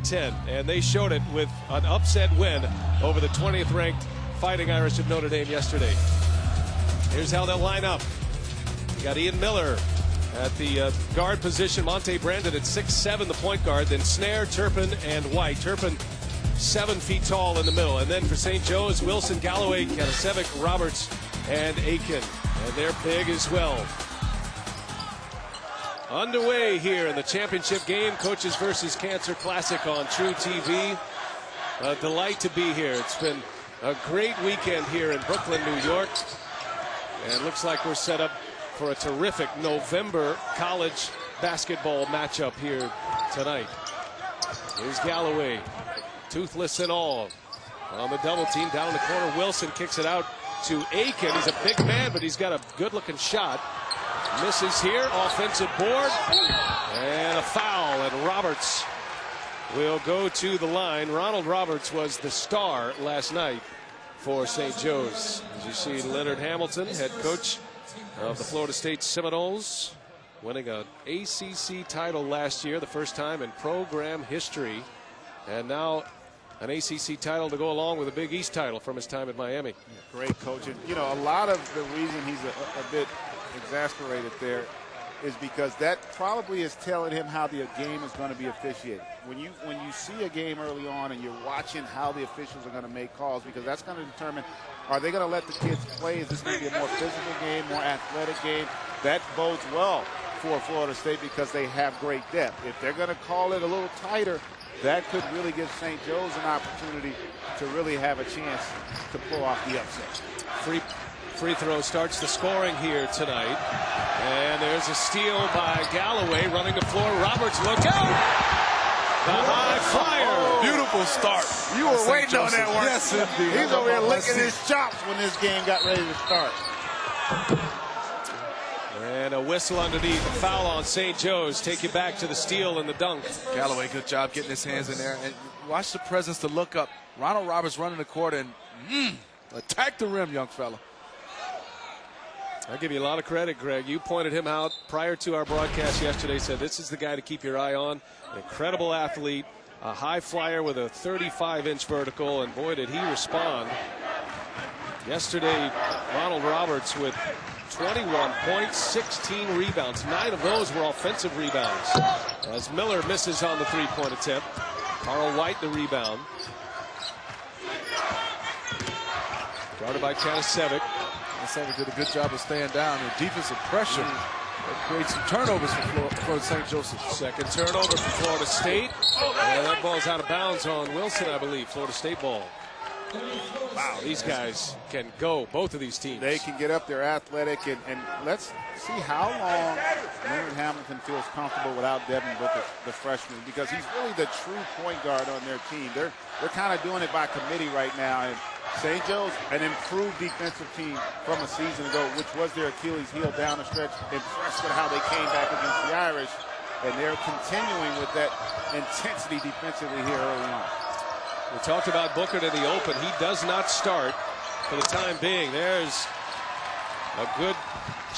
10, and they showed it with an upset win over the 20th ranked Fighting Irish of Notre Dame yesterday. Here's how they'll line up. You got Ian Miller at the guard position, Monte Brandon at 6'7", the point guard, then Snare, Turpin, and White. Turpin 7 feet tall in the middle, and then for St. Joe's, Wilson, Galloway, Katasevic, Roberts, and Aiken, and they're big as well. Underway here in the championship game, Coaches versus Cancer Classic on True TV. A delight to be here. It's been a great weekend here in Brooklyn, New York, and looks like we're set up for a terrific November college basketball matchup here tonight. Here's Galloway, toothless and all, on the double team. Down in the corner, Wilson kicks it out to Aiken. He's a big man, but he's got a good-looking shot. Misses here, offensive board, and a foul, and Roberts will go to the line. Ronald Roberts was the star last night for St. Joe's. As you see, Leonard Hamilton, head coach of the Florida State Seminoles, winning an ACC title last year, the first time in program history, and now an ACC title to go along with a Big East title from his time at Miami. Yeah, great coaching. You know, a lot of the reason he's a bit exasperated there is because that probably is telling him how the game is going to be officiated. When you see a game early on and you're watching how the officials are going to make calls, because that's going to determine, are they going to let the kids play? Is this going to be a more physical game, more athletic game? That bodes well for Florida State because they have great depth. If they're going to call it a little tighter, that could really give St. Joe's an opportunity to really have a chance to pull off the upset. Free throw starts the scoring here tonight. And there's a steal by Galloway running the floor. Roberts, look out! The high flyer. Beautiful start. You were waiting on that one. Yes, indeed. He's over here licking his chops when this game got ready to start. And a whistle underneath. A foul on St. Joe's. Take you back to the steal and the dunk. Galloway, good job getting his hands in there. And watch the presence to look up. Ronald Roberts running the court and attack the rim, young fella. I'll give you a lot of credit, Greg. You pointed him out prior to our broadcast yesterday, said this is the guy to keep your eye on. An incredible athlete, a high flyer with a 35-inch vertical, and boy, did he respond. Yesterday, Ronald Roberts with 21 points, 16 rebounds. 9 of those were offensive rebounds. As Miller misses on the three-point attempt. Carl White the rebound. Guarded by Katasevic. Katasevic did a good job of staying down. The defensive pressure creates some turnovers for St. Joseph. Second turnover for Florida State. And that ball's out of bounds on Wilson, I believe. Florida State ball. Wow, these guys can go, both of these teams. They can get up, they're athletic, and let's see how long Leonard Hamilton feels comfortable without Devin Booker, the freshman, because he's really the true point guard on their team. They're kind of doing it by committee right now, and St. Joe's, an improved defensive team from a season ago, which was their Achilles heel down the stretch. Impressed with how they came back against the Irish, and they're continuing with that intensity defensively here early on. We talked about Booker in the open. He does not start for the time being. There's a good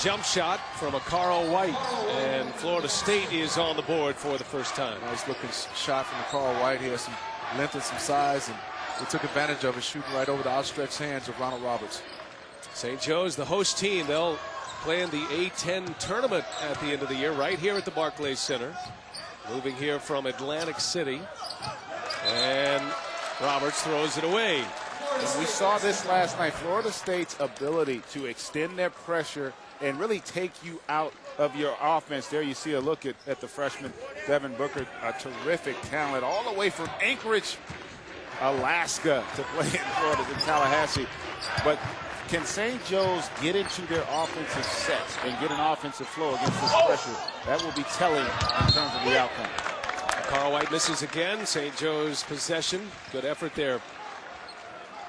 jump shot from a Carl White, and Florida State is on the board for the first time. Nice looking shot from Carl White. He has some length and some size, and they took advantage of it, shooting right over the outstretched hands of Ronald Roberts. St. Joe's, the host team, they'll play in the A10 tournament at the end of the year, right here at the Barclays Center. Moving here from Atlantic City. And Roberts throws it away. And we saw this last night, Florida State's ability to extend their pressure and really take you out of your offense. There you see a look at the freshman, Devin Booker, a terrific talent, all the way from Anchorage, Alaska, to play in Florida, in Tallahassee. But can St. Joe's get into their offensive sets and get an offensive flow against this pressure? That will be telling in terms of the outcome. Carl White misses again. St. Joe's possession. Good effort there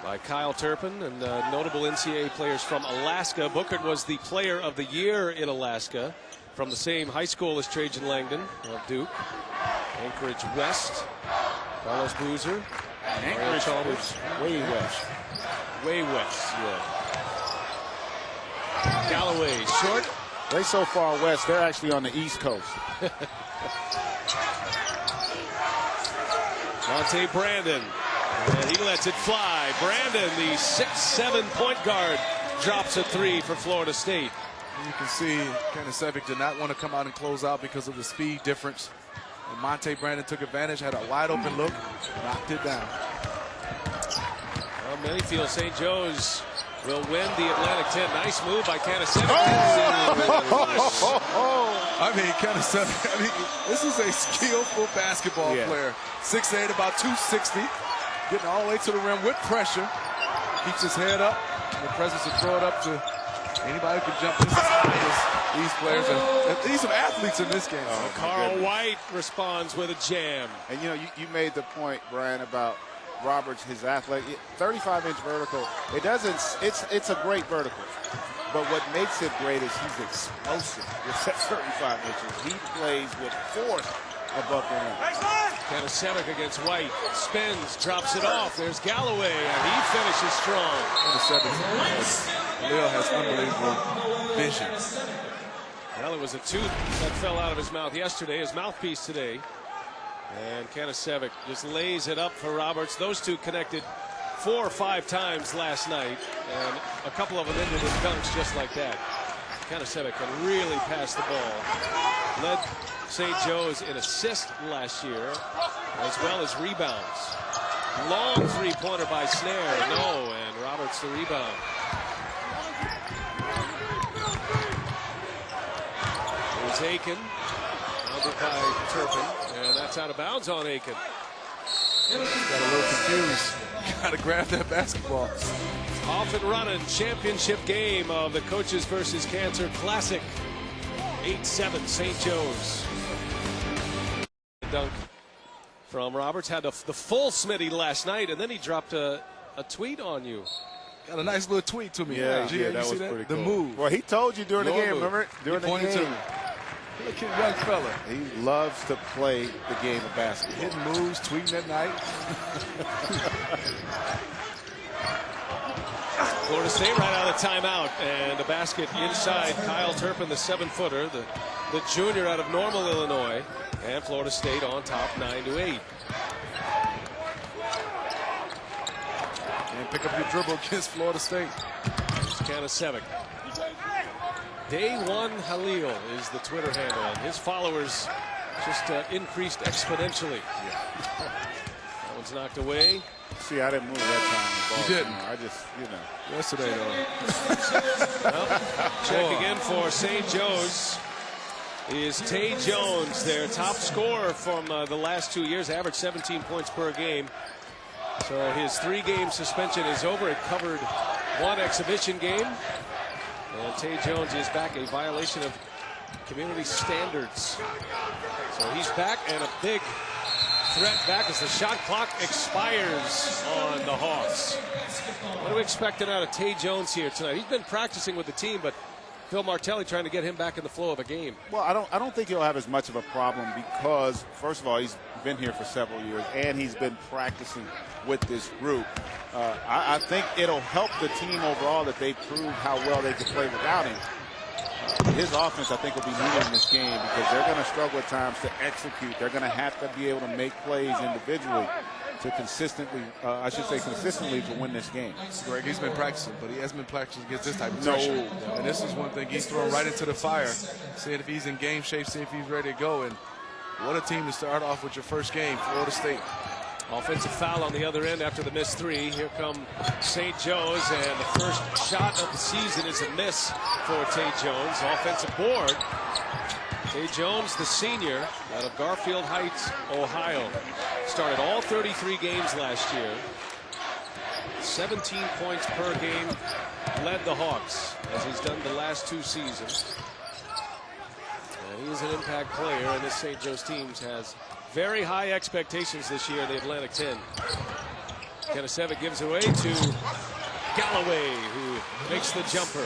by Kyle Turpin and notable NCAA players from Alaska. Booker was the player of the year in Alaska from the same high school as Trajan Langdon of Duke. Anchorage West. Carlos Boozer. Anchorage Chalmers, way west. Way west, yeah. Galloway, short. They so far west, they're actually on the East Coast. Monte Brandon. And he lets it fly. Brandon, the 6'7" point guard, drops a 3 for Florida State. You can see Kanasevic did not want to come out and close out because of the speed difference. And Monte Brandon took advantage, had a wide open look, knocked it down. Well, many feel St. Joe's will win the Atlantic 10. Nice move by Kanasevic. I mean, Kanasevic, this is a skillful basketball player. 6'8", about 260, getting all the way to the rim with pressure. Keeps his head up, and the presence to throw it up to anybody who can jump this as high as these players. And these are athletes in this game. Carl White responds with a jam. And you made the point, Brian, about Roberts, his athletic, 35-inch vertical. It's a great vertical. But what makes it great is he's explosive with that 35 inches. He plays with force above the rim. Kanasevic against White. Spins, drops it off. There's Galloway, and he finishes strong. Leo has unbelievable vision. Well, it was a tooth that fell out of his mouth yesterday, his mouthpiece today. And Kanasevic just lays it up for Roberts. Those two connected 4 or 5 times last night, and a couple of them ended in dunks just like that. Kanasevic can really pass the ball. Led St. Joe's in assists last year, as well as rebounds. Long three-pointer by Snare. No, and Roberts the rebound. Here's Aiken. Founded by Turpin, and that's out of bounds on Aiken. Got a little confused. Got to grab that basketball. Off and running, championship game of the Coaches versus Cancer Classic. 8-7 St. Joe's. Dunk from Roberts. Had the full Smitty last night, and then he dropped a tweet on you. Got a nice little tweet to me. Yeah, Gee, that was that? pretty The cool. move. Well, he told you during the game, remember? During the pointed game. to me. Look at young fella. He loves to play the game of basketball. Hitting moves, tweeting at night. Florida State right out of timeout, and the basket inside Kyle Turpin, the 7-footer, the junior out of Normal, Illinois, and Florida State on top 9-8. And pick up your dribble against Florida State. Kanasevic. Day One Halil is the Twitter handle, and his followers just increased exponentially. That one's knocked away. See, I didn't move that time. You didn't. I just, Yesterday, though. Well, check again for St. Joe's is Tay Jones, their top scorer from the last 2 years, averaged 17 points per game. So his 3-game suspension is over. It covered 1 exhibition game. And Tay Jones is back, a violation of community standards. So he's back, and a big threat back as the shot clock expires on the Hawks. What are we expecting out of Tay Jones here tonight? He's been practicing with the team, but Phil Martelli trying to get him back in the flow of a game. Well, I don't think he'll have as much of a problem because, first of all, he's been here for several years, and he's been practicing with this group. I think it'll help the team overall that they prove how well they can play without him. His offense, I think, will be needed in this game because they're going to struggle at times to execute. They're going to have to be able to make plays individually to consistently to win this game. Greg, he's been practicing, but he hasn't been practicing against this type of pressure. No. And this is one thing he's thrown right into the fire, seeing if he's in game shape, see if he's ready to go. And what a team to start off with your first game, Florida State. Offensive foul on the other end after the missed 3. Here come St. Joe's, and the first shot of the season is a miss for Tay Jones. Offensive board. Tay Jones, the senior out of Garfield Heights, Ohio. Started all 33 games last year. 17 points per game. Led the Hawks, as he's done the last 2 seasons. And he is an impact player, and this St. Joe's team has very high expectations this year in the Atlantic 10. Kanasevic gives away to Galloway, who makes the jumper.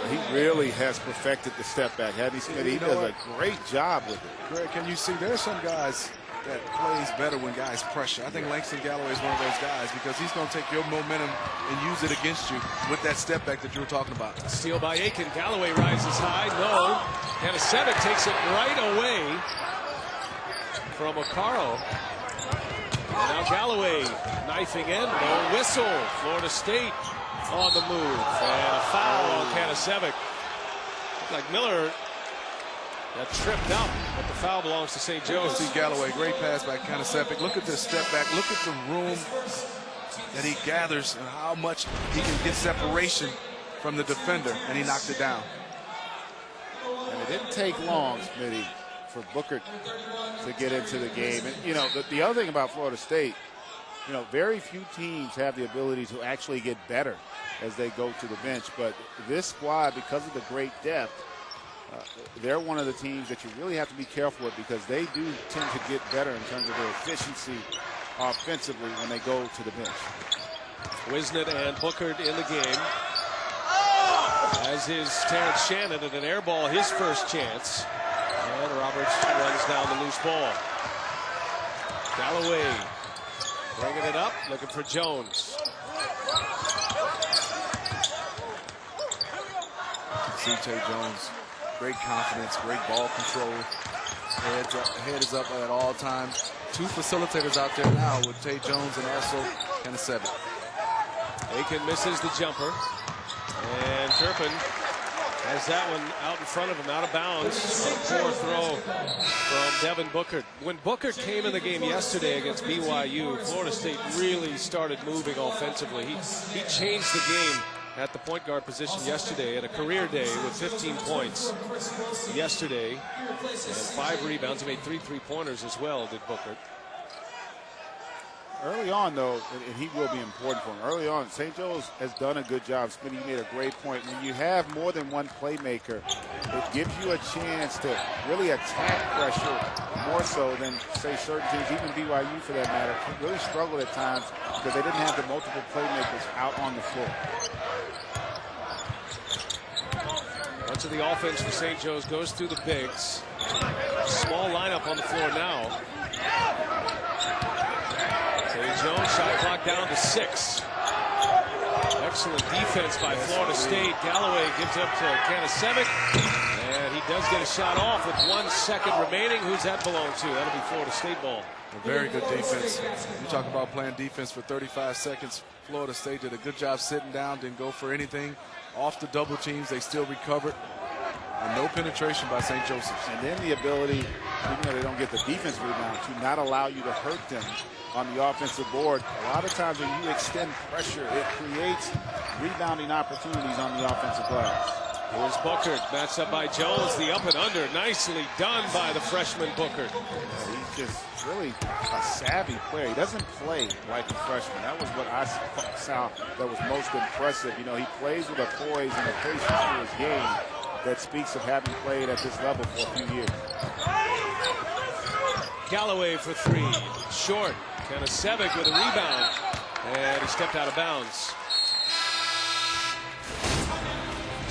He really has perfected the step back, hasn't he, Smitty? He does a great job with it. Greg, can you see there are some guys that plays better when guys pressure. I think Langston Galloway is one of those guys because he's going to take your momentum and use it against you with that step back that you were talking about. Steal by Aiken. Galloway rises high. No. Kanasevic takes it right away from Okaro. And now Galloway knifing in, no whistle. Florida State on the move, and a foul on Kanasevic. Looked like Miller got tripped up, but the foul belongs to St. Joe's. See Galloway, great pass by Kanasevic. Look at this step back. Look at the room that he gathers and how much he can get separation from the defender, and he knocked it down. And it didn't take long, Smitty, for Booker to get into the game. And, you know, the other thing about Florida State, you know, very few teams have the ability to actually get better as they go to the bench. But this squad, because of the great depth, they're one of the teams that you really have to be careful with, because they do tend to get better in terms of their efficiency offensively when they go to the bench. Wisnett and Booker in the game, as is Terrence Shannon at an air ball, his first chance. And Roberts runs down the loose ball. Galloway bringing it up, looking for Jones. C.J. Jones, great confidence, great ball control. Head is up at all times. Two facilitators out there now with Tay Jones and also Kanasevic. Aiken misses the jumper. And Turpin has that one out in front of him, out of bounds. Poor throw from Devin Booker. When Booker came in the game yesterday against BYU, Florida State really started moving offensively. He changed the game at the point guard position yesterday at a career day with 15 points yesterday and 5 rebounds. He made 3 3-pointers as well, did Booker. Early on, though, and he will be important for him. Early on, St. Joe's has done a good job. Smitty, you made a great point. When you have more than one playmaker, it gives you a chance to really attack pressure more so than, say, certain teams, even BYU for that matter, really struggled at times because they didn't have the multiple playmakers out on the floor. Much of the offense for St. Joe's goes through the bigs. Small lineup on the floor now. St. Jones, shot clock down to 6. Excellent defense by Florida State. Galloway gives up to Kanasevic, and he does get a shot off with 1 second remaining. Who's that belong to? That'll be Florida State ball. A very good defense. You talk about playing defense for 35 seconds. Florida State did a good job sitting down, didn't go for anything. Off the double teams, they still recovered. And no penetration by St. Joseph's. And then the ability, even though they don't get the defense rebound, to not allow you to hurt them on the offensive board. A lot of times when you extend pressure, it creates rebounding opportunities on the offensive glass. Here's Booker, matched up by Jones, the up and under. Nicely done by the freshman Booker. He's just really a savvy player. He doesn't play like a freshman. That was what I saw that was most impressive. You know, he plays with a poise and a patience to his game that speaks of having played at this level for a few years. Galloway for 3, short. Kanasevic with a rebound, and he stepped out of bounds.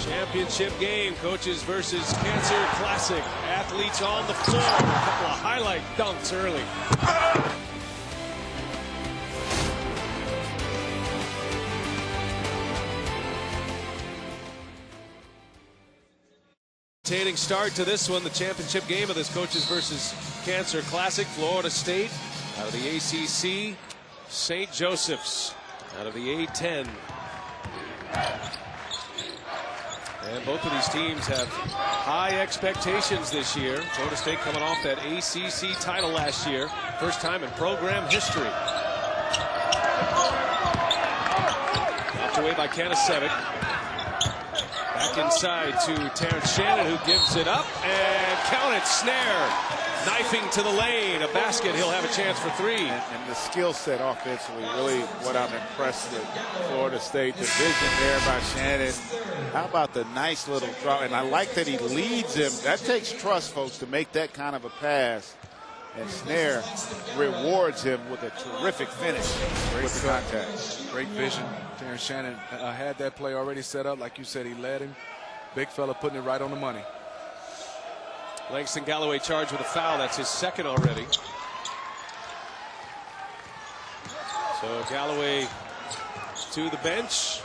Championship game, coaches versus Cancer Classic. Athletes on the floor. A couple of highlight dunks early. Entertaining start to this one, the championship game of this Coaches versus Cancer Classic. Florida State out of the ACC, St. Joseph's out of the A10. And both of these teams have high expectations this year. Florida State coming off that ACC title last year. First time in program history. Knocked away by Kanasevic. Back inside to Terrence Shannon, who gives it up. And count it, snare. Knifing to the lane, a basket. He'll have a chance for 3. And the skill set offensively, really what I'm impressed with Florida State. The vision there by Shannon. How about the nice little drop? And I like that he leads him. That takes trust, folks, to make that kind of a pass. And Snare rewards him with a terrific finish with the contact. Great vision. Terrence Shannon had that play already set up. Like you said, he led him. Big fella putting it right on the money. Langston Galloway charged with a foul. That's his second already. So Galloway to the bench.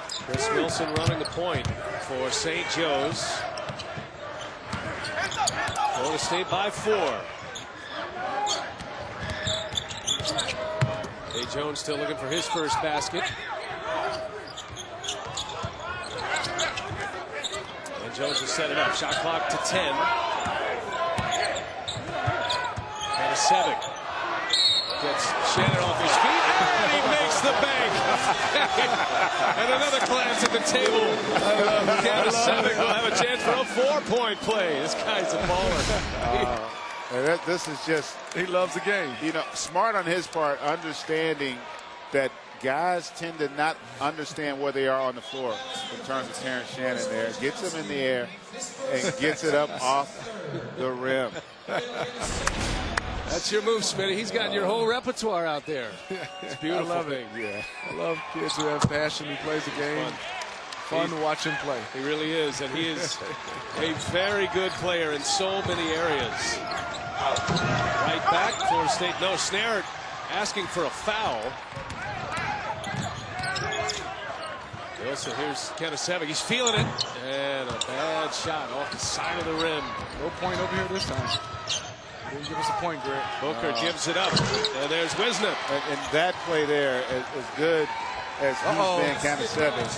Chris Wilson running the point for St. Joe's. Florida State by 4. Jay Jones still looking for his first basket. And Jones will set it up. Shot clock to 10. Kanasevic gets Shannon off his feet, and he makes the bank. And another glance at the table. Kanasevic will have a chance for a 4-point play. This guy's a baller. This is just, he loves the game. You know, smart on his part, understanding that guys tend to not understand where they are on the floor in terms of Terrence Shannon there. Gets him in the air and gets it up off the rim. That's your move, Smitty. He's got your whole repertoire out there. It's beautiful. I love thing. it. Yeah. I love kids who have passion, who plays the game. Fun to watch him play. He really is, and he is a very good player in so many areas. Right back, Florida State. No, Snare asking for a foul. So here's Kanasevic. He's feeling it. And a bad shot off the side of the rim. No point over here this time. Didn't give us a point, Greg. Booker gives it up. And there's Wisner. And that play there is good as he's been Kanasevic.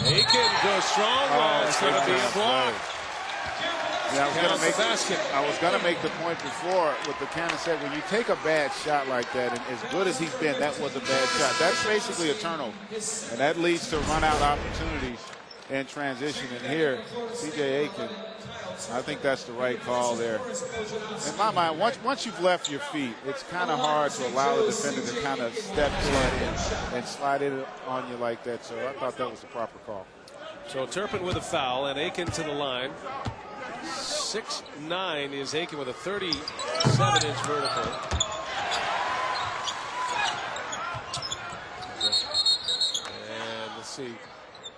Aiken goes strong. It's going to be a block. Yeah, I was going to make the point before with the Kanasevic. When you take a bad shot like that, and as good as he's been, that was a bad shot. That's basically a turnover. And that leads to run-out opportunities in transition. And here, C.J. Aiken, I think that's the right call there. In my mind, once you've left your feet, it's kind of hard to allow the defender to kind of step in and slide it on you like that. So I thought that was the proper call. So Turpin with a foul and Aiken to the line. 6'9" is Aiken with a 37-inch vertical. And let's see.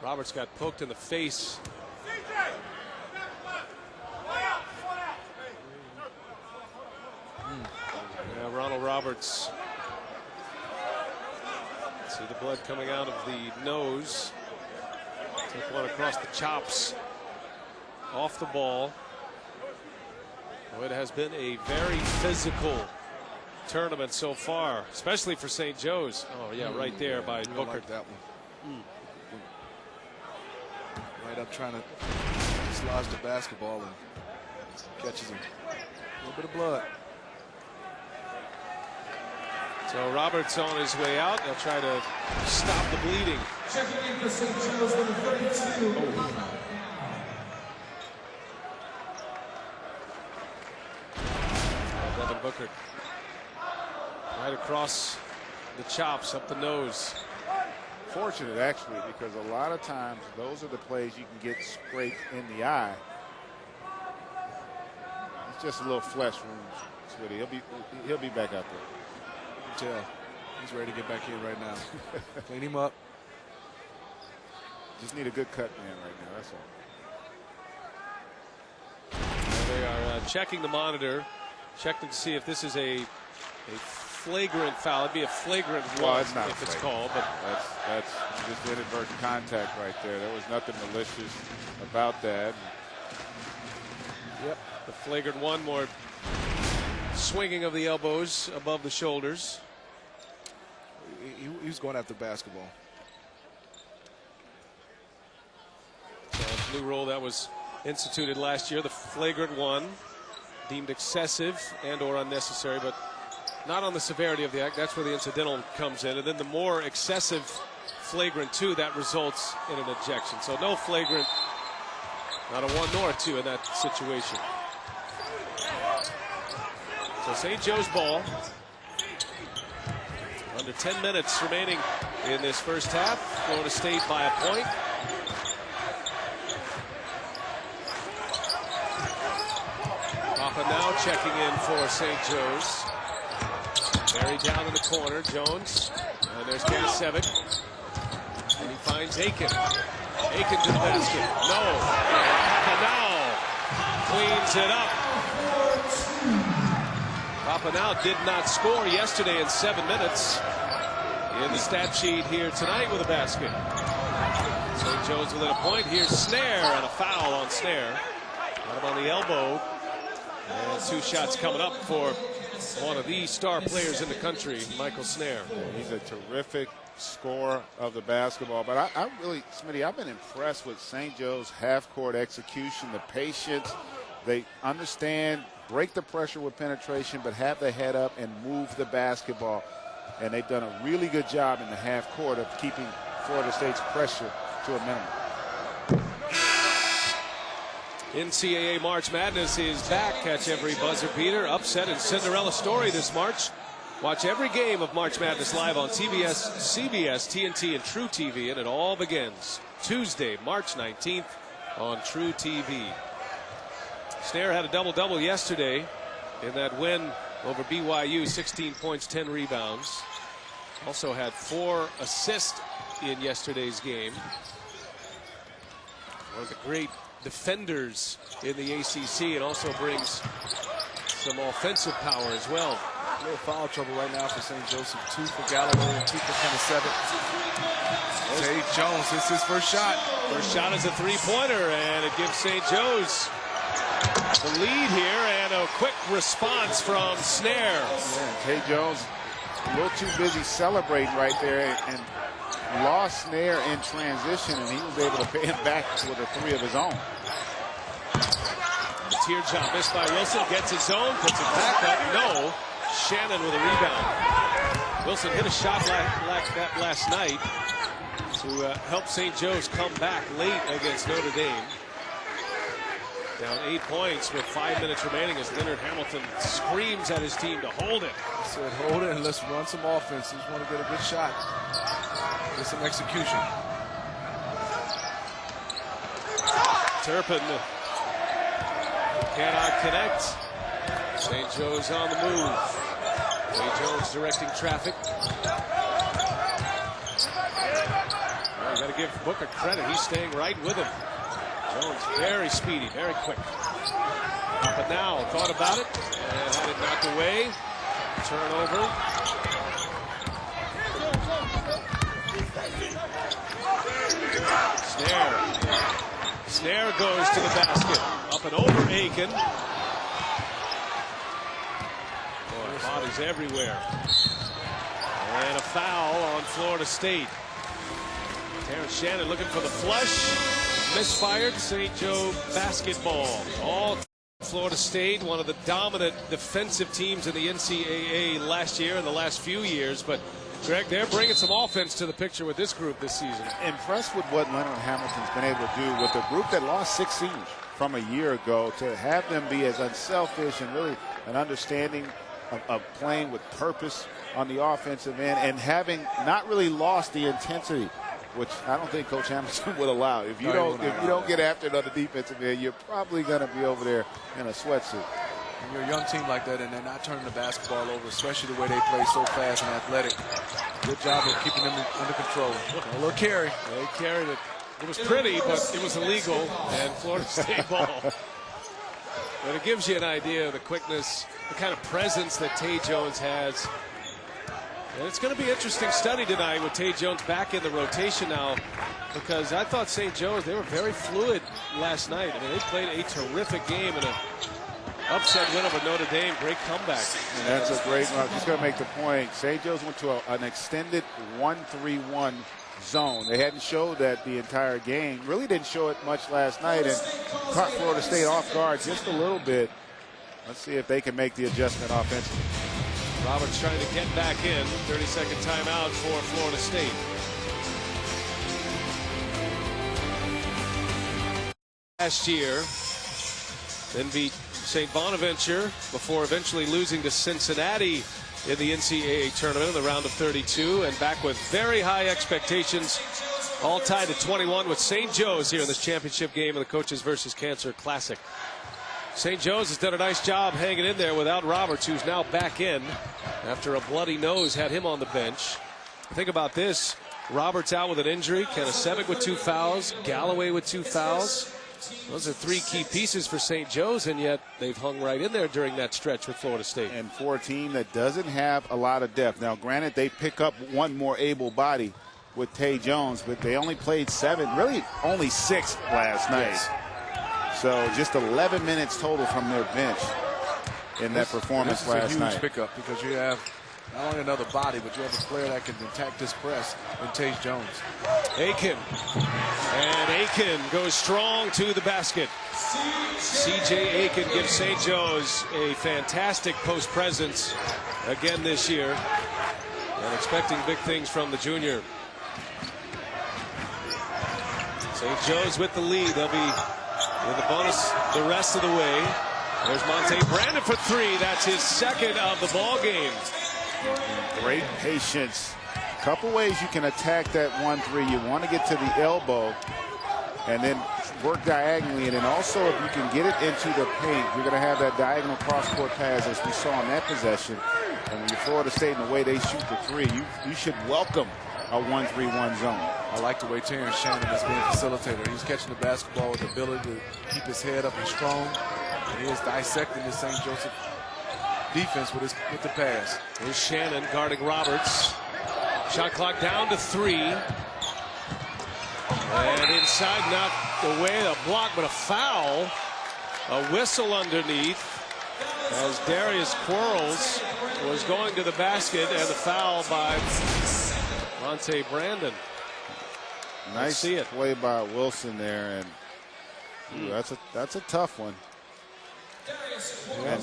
Roberts got poked in the face. Yeah, Ronald Roberts. See the blood coming out of the nose. Took one across the chops. Off the ball. Well, it has been a very physical tournament so far, especially for St. Joe's. Oh, yeah, right there by Booker. Like that one. Right up trying to dislodge the basketball and catches him. A little bit of blood. So Roberts on his way out. They'll try to stop the bleeding. Checking in for St. Joe's, number 32. Devin Booker. Right across the chops, up the nose. Fortunate, actually, because a lot of times those are the plays you can get scraped in the eye. It's just a little flesh wound, Smitty. He'll be back out there. You can tell he's ready to get back in right now. Clean him up. Just need a good cut man right now. That's all. They are checking the monitor, checking to see if this is a flagrant foul. It'd be a flagrant one it's not if it's called, but that's just inadvertent contact right there. There was nothing malicious about that. Yep, the flagrant one, more swinging of the elbows above the shoulders. He was going after basketball. So a new rule that was instituted last year, the flagrant one, deemed excessive and or unnecessary, but not on the severity of the act. That's where the incidental comes in. And then the more excessive flagrant two, that results in an ejection. So no flagrant, not a 1 nor a 2 in that situation. So St. Joe's ball. Under 10 minutes remaining in this first half. Florida State by a point. Papa now checking in for St. Joe's. Barry down in the corner. Jones. And there's Kanasevic. And he finds Aiken. Aiken to the basket. No. Papa now cleans it up. Papanau did not score yesterday in 7 minutes. In the stat sheet here tonight with a basket. St. Joe's within a point. Here's Snare and a foul on Snare. Got him on the elbow. And 2 shots coming up for one of the star players in the country, Michael Snare. He's a terrific scorer of the basketball. But I really, Smitty, I've been impressed with St. Joe's half-court execution, the patience. They understand, break the pressure with penetration, but have the head up and move the basketball. And they've done a really good job in the half court of keeping Florida State's pressure to a minimum. NCAA March Madness is back. Catch every buzzer beater, upset, and Cinderella story this March. Watch every game of March Madness live on TBS, CBS, TNT, and True TV, and it all begins Tuesday, March 19th on True TV. Snare had a double-double yesterday in that win over BYU, 16 points, 10 rebounds. Also had 4 assists in yesterday's game. One of the great defenders in the ACC, and also brings some offensive power as well. A little foul trouble right now for St. Joseph. 2 for Galloway and 2 for Kennesaw. Tay Jones, this is his first shot. First shot is a three-pointer, and it gives St. Joe's the lead here, and a quick response from Snare. Yeah, Tay Jones a little too busy celebrating right there and lost Snare in transition, and he was able to pay him back with a 3 of his own. Teardrop missed by Wilson, gets his own, puts it back up. No. Shannon with a rebound. Wilson hit a shot like that last night to help St. Joe's come back late against Notre Dame. Down 8 points with 5 minutes remaining as Leonard Hamilton screams at his team to hold it. He said, hold it and let's run some offense. He just want to get a good shot. Get some execution. Turpin cannot connect. St. Joe's on the move. St. Joe's directing traffic. Well, you got to give Booker credit. He's staying right with him. Jones very speedy, very quick. But now thought about it and had it knocked away. Turnover. Snare goes to the basket. Up and over Aiken. Boy, bodies everywhere. And a foul on Florida State. Terrence Shannon looking for the flush. Misfired. St. Joe basketball. All Florida State, one of the dominant defensive teams in the NCAA last year and the last few years. But Greg, they're bringing some offense to the picture with this group this season. Impressed with what Leonard Hamilton's been able to do with a group that lost 6 seniors from a year ago, to have them be as unselfish and really an understanding of playing with purpose on the offensive end, and having not really lost the intensity, which I don't think Coach Hamilton would allow. If you don't get after it on the defensive end, you're probably going to be over there in a sweatsuit. When you're a young team like that and they're not turning the basketball over, especially the way they play so fast and athletic, good job of keeping them under control. A little carry. They carried it. It was pretty, but it was illegal, and Florida State ball. But it gives you an idea of the quickness, the kind of presence that Tay Jones has. And it's going to be an interesting study tonight with Tay Jones back in the rotation now, because I thought St. Joe's, they were very fluid last night. I mean, they played a terrific game in an upset win over Notre Dame. Great comeback. And that's a great one. I'm just going to make the point. St. Joe's went to an extended 1-3-1 zone. They hadn't showed that the entire game. Really didn't show it much last night, and caught Florida State off guard just a little bit. Let's see if they can make the adjustment offensively. Roberts trying to get back in. 30-second timeout for Florida State. Last year, then beat St. Bonaventure before eventually losing to Cincinnati in the NCAA tournament in the round of 32, and back with very high expectations, all tied at 21 with St. Joe's here in this championship game of the Coaches versus Cancer Classic. St. Joe's has done a nice job hanging in there without Roberts, who's now back in after a bloody nose had him on the bench. Think about this. Roberts out with an injury. Kennesaw with 2 fouls. Galloway with 2 fouls. Those are 3 key pieces for St. Joe's, and yet they've hung right in there during that stretch with Florida State. And for a team that doesn't have a lot of depth. Now, granted, they pick up one more able body with Tay Jones, but they only played 7, really only 6 last night. Yes. So just 11 minutes total from their bench. in that performance last This is a night. huge pickup because you have not only another body, but you have a player that can attack this press in Tage Jones. Aiken. And Aiken goes strong to the basket. C.J. Aiken gives St. Joe's a fantastic post presence again this year. And expecting big things from the junior. St. Joe's with the lead. They'll be in the bonus the rest of the way. There's Monte Brandon for three. That's his second of the ball game. Great patience. Couple ways you can attack that 1-3. You want to get to the elbow and then work diagonally, and then also if you can get it into the paint, you're going to have that diagonal cross-court pass as we saw in that possession. And when you're Florida State and the way they shoot the three, you should welcome a 1-3-1 zone. I like the way Terrence Shannon is being facilitator. He's catching the basketball with the ability to keep his head up and strong. And he is dissecting the St. Joseph defense with the pass. Here's Shannon guarding Roberts. Shot clock down to 3. And inside, not away, a block, but a foul. A whistle underneath as Darius Quarles was going to the basket, and the foul by Monte Brandon. Nice play by Wilson there, and ooh, that's a tough one. And,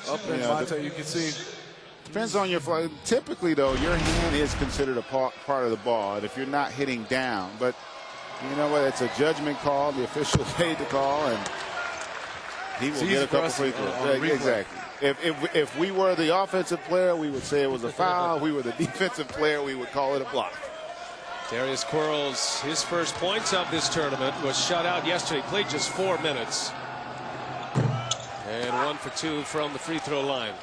up in Monte, you can see. Depends on your flight. Typically, though, your hand is considered a part of the ball, and if you're not hitting down. But you know what? It's a judgment call. The official made the call, and he will get a couple free throws. Exactly. If we were the offensive player, we would say it was a foul. If we were the defensive player, we would call it a block. Darius Quarles, his first points of this tournament, was shut out yesterday. Played just 4 minutes. And 1 for 2 from the free throw line.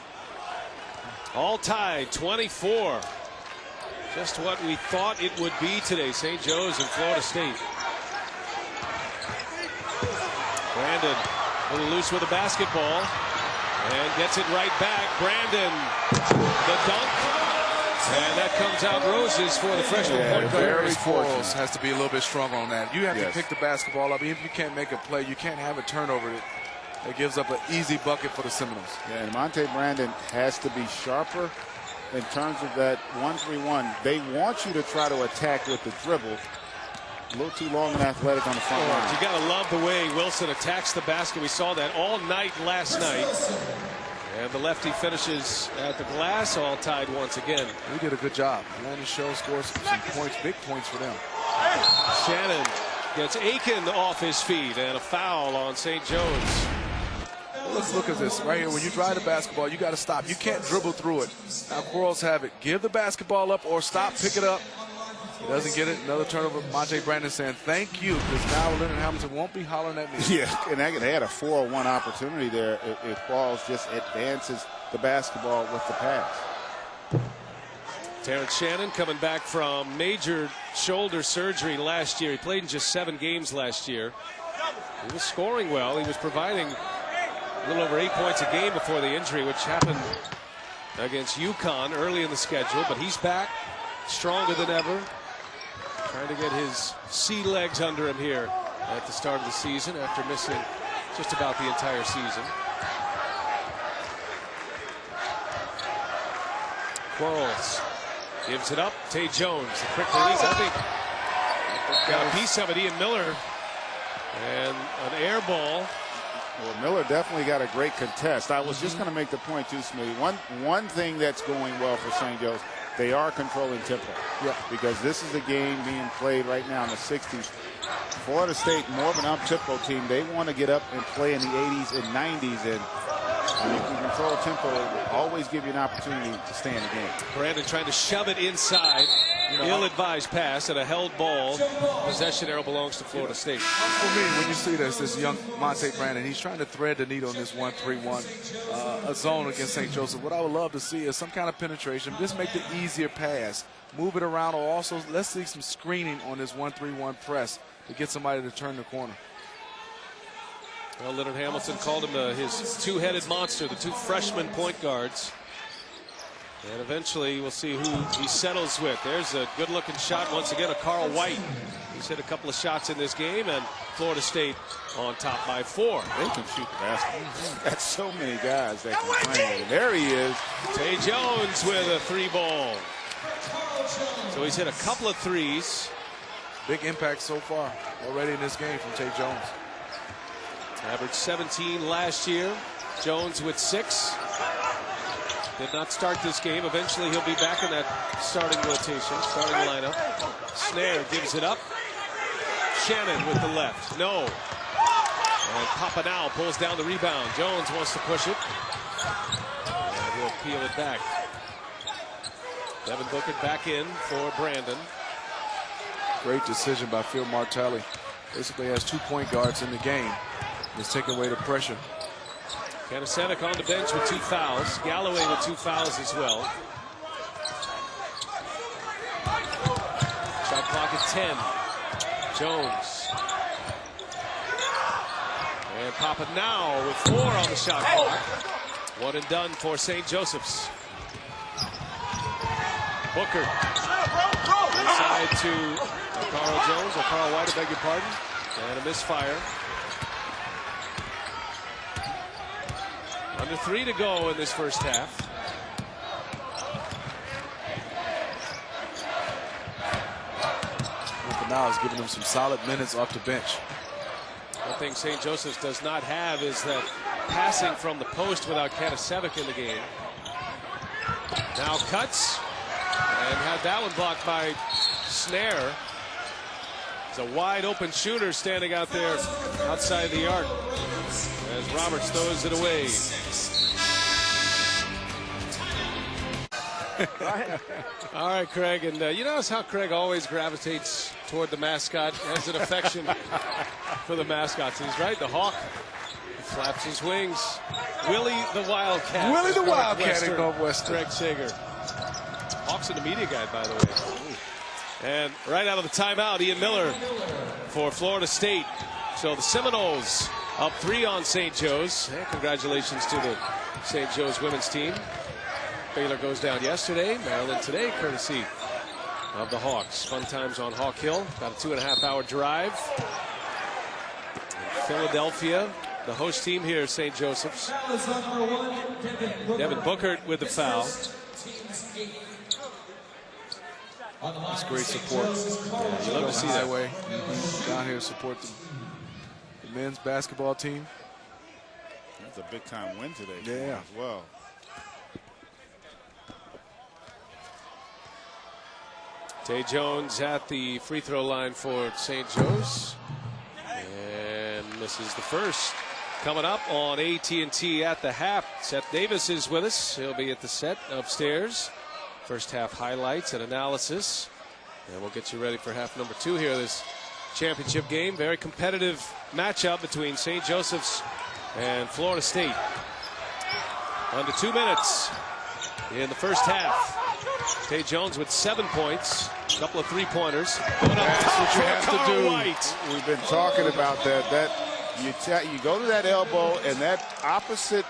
All tied, 24. Just what we thought it would be today. St. Joe's and Florida State. Brandon a little loose with the basketball and gets it right back. Brandon, the dunk. And that comes out roses for the freshman point guard. Darius Quarles has to be a little bit stronger on that. You have to pick the basketball up. Even if you can't make a play, you can't have a turnover that gives up an easy bucket for the Seminoles. Yeah, and Monte Brandon has to be sharper in terms of that 1-3-1. They want you to try to attack with the dribble. A little too long and athletic on the front line. You got to love the way Wilson attacks the basket. We saw that all night last night. And the lefty finishes at the glass, all tied once again. We did a good job. Landon Show scores some points, big points for them. Shannon gets Aiken off his feet, and a foul on St. Joe's. Well, let's look at this right here. When you drive the basketball, you got to stop. You can't dribble through it. Now Quarles have it. Give the basketball up or stop, pick it up. He doesn't get it. Another turnover. Monte Brandon saying thank you, because now Leonard Hamilton won't be hollering at me. Yeah, and they had a 4-on-1 opportunity there if Quarles just advances the basketball with the pass. Terrence Shannon coming back from major shoulder surgery last year. He played in just 7 games last year. He was scoring well. He was providing a little over 8 points a game before the injury, which happened against UConn early in the schedule. But he's back, stronger than ever. Trying to get his sea legs under him here at the start of the season after missing just about the entire season. Quarles gives it up. Tage Jones, the quick release. I think got a piece of it. Ian Miller, and an air ball. Well, Miller definitely got a great contest. I was just going to make the point too, Smitty. One thing that's going well for St. Joe's, they are controlling tempo. Yeah. Because this is a game being played right now in the 60s. Florida State, more of an up-tempo team. They want to get up and play in the 80s and 90s. And if you control tempo, it will always give you an opportunity to stay in the game. Brandon trying to shove it inside. Ill-advised pass and a held ball. Possession arrow belongs to Florida State. For me, when you see this young Monte Brandon, he's trying to thread the needle in this 1-3-1 a zone against St. Joseph. What I would love to see is some kind of penetration. Just make the easier pass. Move it around, or also let's see some screening on this 1-3-1 press to get somebody to turn the corner. Well, Leonard Hamilton called him his two-headed monster, the two freshman point guards. And eventually we'll see who he settles with. There's a good-looking shot once again of Carl White. He's hit a couple of shots in this game, and Florida State on top by 4. They can shoot the basketball. Got so many guys that can play. There he is. Tay Jones with a 3-ball. So he's hit a couple of threes. Big impact so far already in this game from Tay Jones. Averaged 17 last year. Jones with 6. Did not start this game. Eventually he'll be back in that starting rotation, starting lineup. Snare gives it up. Shannon with the left. No. And Papanao pulls down the rebound. Jones wants to push it. And he'll peel it back. Devin Booker back in for Brandon. Great decision by Phil Martelli. Basically has 2 point guards in the game. He's taking away the pressure. Kanasevic on the bench with 2 fouls. Galloway with 2 fouls as well. Shot clock at 10. Jones. And Papanao with 4 on the shot clock. 1 and done for St. Joseph's. Booker. Inside to Carl Jones, or Carl White, I beg your pardon. And a misfire. Under 3 to go in this first half. Now is giving them some solid minutes off the bench. One thing St. Joseph's does not have is that passing from the post without Kanasevic in the game. Now cuts and had that one blocked by Snare. It's a wide open shooter standing out there outside the arc as Roberts throws it away. All right, Craig, and you notice how Craig always gravitates toward the mascot, has an affection for the mascots. He's right, the Hawk. He flaps his wings. Willie the Wildcat. Willie the Wildcat in Northwestern. Greg Sager. Hawks in the media guide, by the way. And right out of the timeout, Ian Miller for Florida State. So the Seminoles up 3 on St. Joe's. And congratulations to the St. Joe's women's team. Baylor goes down yesterday. Maryland today, courtesy of the Hawks. Fun times on Hawk Hill. About a 2.5-hour drive. In Philadelphia, the host team here, St. Joseph's. Devin Booker with the foul. That's great support. Yeah, you love to see that way. Down here to support the men's basketball team. That's a big-time win today. Yeah. As well. Tay Jones at the free throw line for St. Joe's. And misses the first. Coming up on AT&T at the half, Seth Davis is with us. He'll be at the set upstairs. First half highlights and analysis. And we'll get you ready for half number 2 here. This championship game. Very competitive matchup between St. Joseph's and Florida State. Under 2 minutes in the first half. Tay Jones with 7 points. A couple of 3-pointers. That's what you have to do. White. We've been talking about that. You go to that elbow and that opposite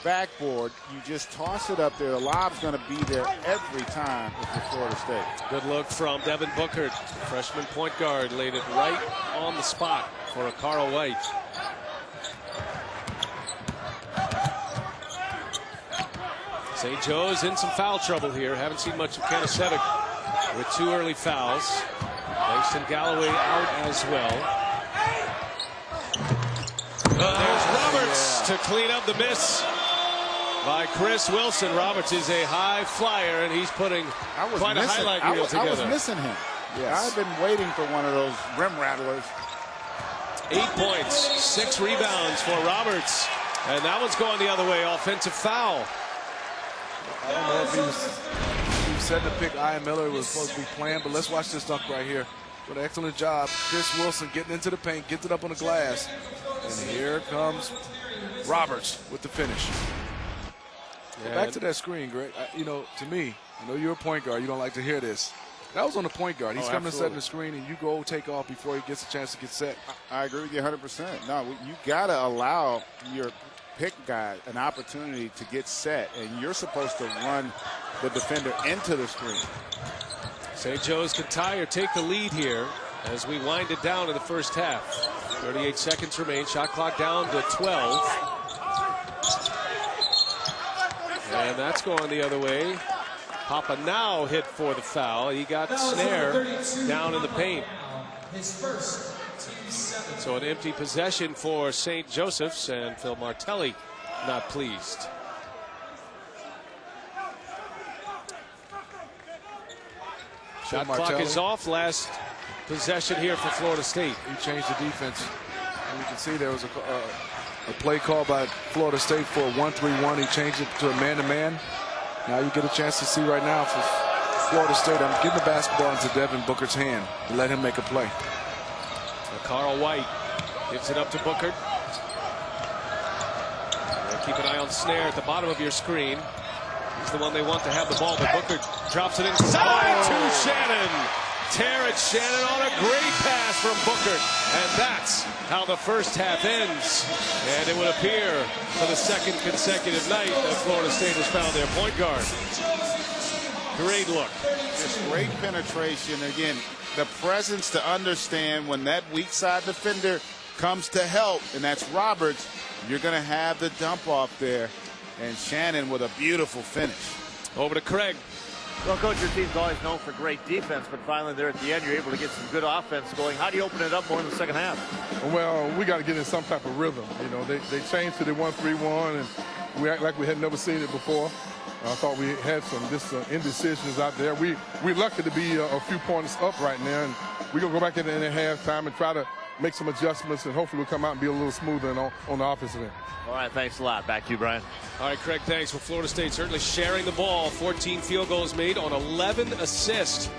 backboard, you just toss it up there. The lob's going to be there every time for Florida State. Good look from Devin Booker. Freshman point guard laid it right on the spot for a Carl White. St. Joe's in some foul trouble here. Haven't seen much of Kanasevic with 2 early fouls. Langston Galloway out as well. There's Roberts to clean up the miss by Chris Wilson. Roberts is a high flyer, and he's putting quite a highlight reel together. I was missing him. Yes. I've been waiting for one of those rim rattlers. 8 points, 6 rebounds for Roberts. And that one's going the other way. Offensive foul. I don't know if he was setting to pick Ian Miller. It was supposed to be planned, but let's watch this dunk right here. What an excellent job. Chris Wilson getting into the paint, gets it up on the glass. And here comes Roberts with the finish. Yeah, back to that screen, Greg. To me, I know you're a point guard. You don't like to hear this. That was on the point guard. He's coming to set the screen, and you go take off before he gets a chance to get set. I agree with you 100%. No, you got to allow your pick guy an opportunity to get set, and you're supposed to run the defender into the screen. St. Joe's can tie or take the lead here as we wind it down in the first half. 38 seconds remain. Shot clock down to 12. And that's going the other way. Papa now hit for the foul. He got Snare down in the paint. So an empty possession for St. Joseph's, and Phil Martelli not pleased. Shot clock is off. Last possession here for Florida State. He changed the defense. And you can see there was a play call by Florida State for a 1-3-1. He changed it to a man-to-man. Now you get a chance to see right now for Florida State. I'm getting the basketball into Devin Booker's hand to let him make a play. Carl White gives it up to Booker. Keep an eye on Snare at the bottom of your screen. He's the one they want to have the ball, but Booker drops it inside to Shannon. Terrence Shannon on a great pass from Booker. And that's how the first half ends. And it would appear for the second consecutive night that Florida State has found their point guard. Great look. Just great penetration. Again, the presence to understand when that weak side defender comes to help, and that's Roberts, you're going to have the dump off there. And Shannon with a beautiful finish. Over to Craig. Well, Coach, your team's always known for great defense, but finally there at the end, you're able to get some good offense going. How do you open it up more in the second half? Well, we got to get in some type of rhythm. You know, they changed to the 1-3-1, and we act like we had never seen it before. I thought we had some indecisions out there. We're lucky to be a few points up right now, and we're going to go back in the halftime and try to make some adjustments, and hopefully we'll come out and be a little smoother on the offensive end. All right, thanks a lot. Back to you, Brian. All right, Craig, thanks. Well, Florida State certainly sharing the ball. 14 field goals made on 11 assists.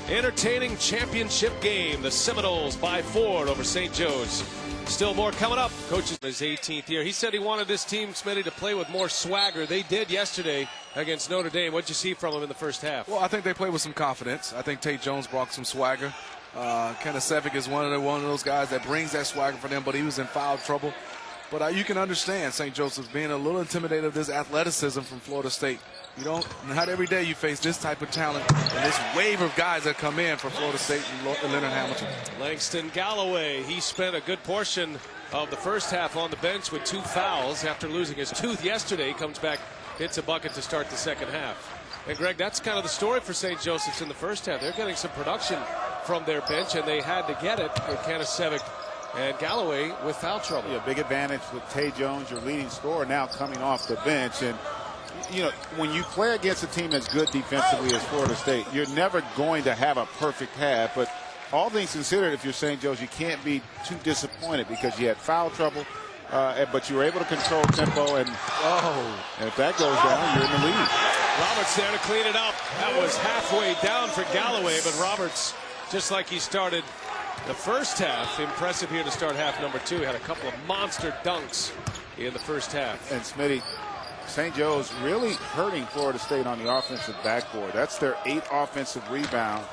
Entertaining championship game. The Seminoles by 4 over St. Joe's. Still more coming up. Coach is his 18th year. He said he wanted this team, Smitty, to play with more swagger. They did yesterday against Notre Dame. What'd you see from them in the first half? Well, I think they played with some confidence. I think Tate Jones brought some swagger. Kanasevic is one of those guys that brings that swagger for them, but he was in foul trouble. But you can understand St. Joseph's being a little intimidated of this athleticism from Florida State. Not every day you face this type of talent and this wave of guys that come in for Florida State and Leonard Hamilton. Langston Galloway, he spent a good portion of the first half on the bench with 2 fouls after losing his tooth yesterday. Comes back, hits a bucket to start the second half. And Greg, that's kind of the story for St. Joseph's in the first half. They're getting some production from their bench, and they had to get it with Kanasevic and Galloway with foul trouble. Yeah, big advantage with Tay Jones, your leading scorer, now coming off the bench. And, you know, when you play against a team as good defensively as Florida State, you're never going to have a perfect half. But all things considered, if you're St. Joe's, you can't be too disappointed because you had foul trouble, but you were able to control tempo. And if that goes down, you're in the lead. Roberts there to clean it up. That was halfway down for Galloway, but Roberts, just like he started the first half, impressive here to start half number 2. Had a couple of monster dunks in the first half. And Smitty, St. Joe's really hurting Florida State on the offensive backboard. That's their 8th offensive rebound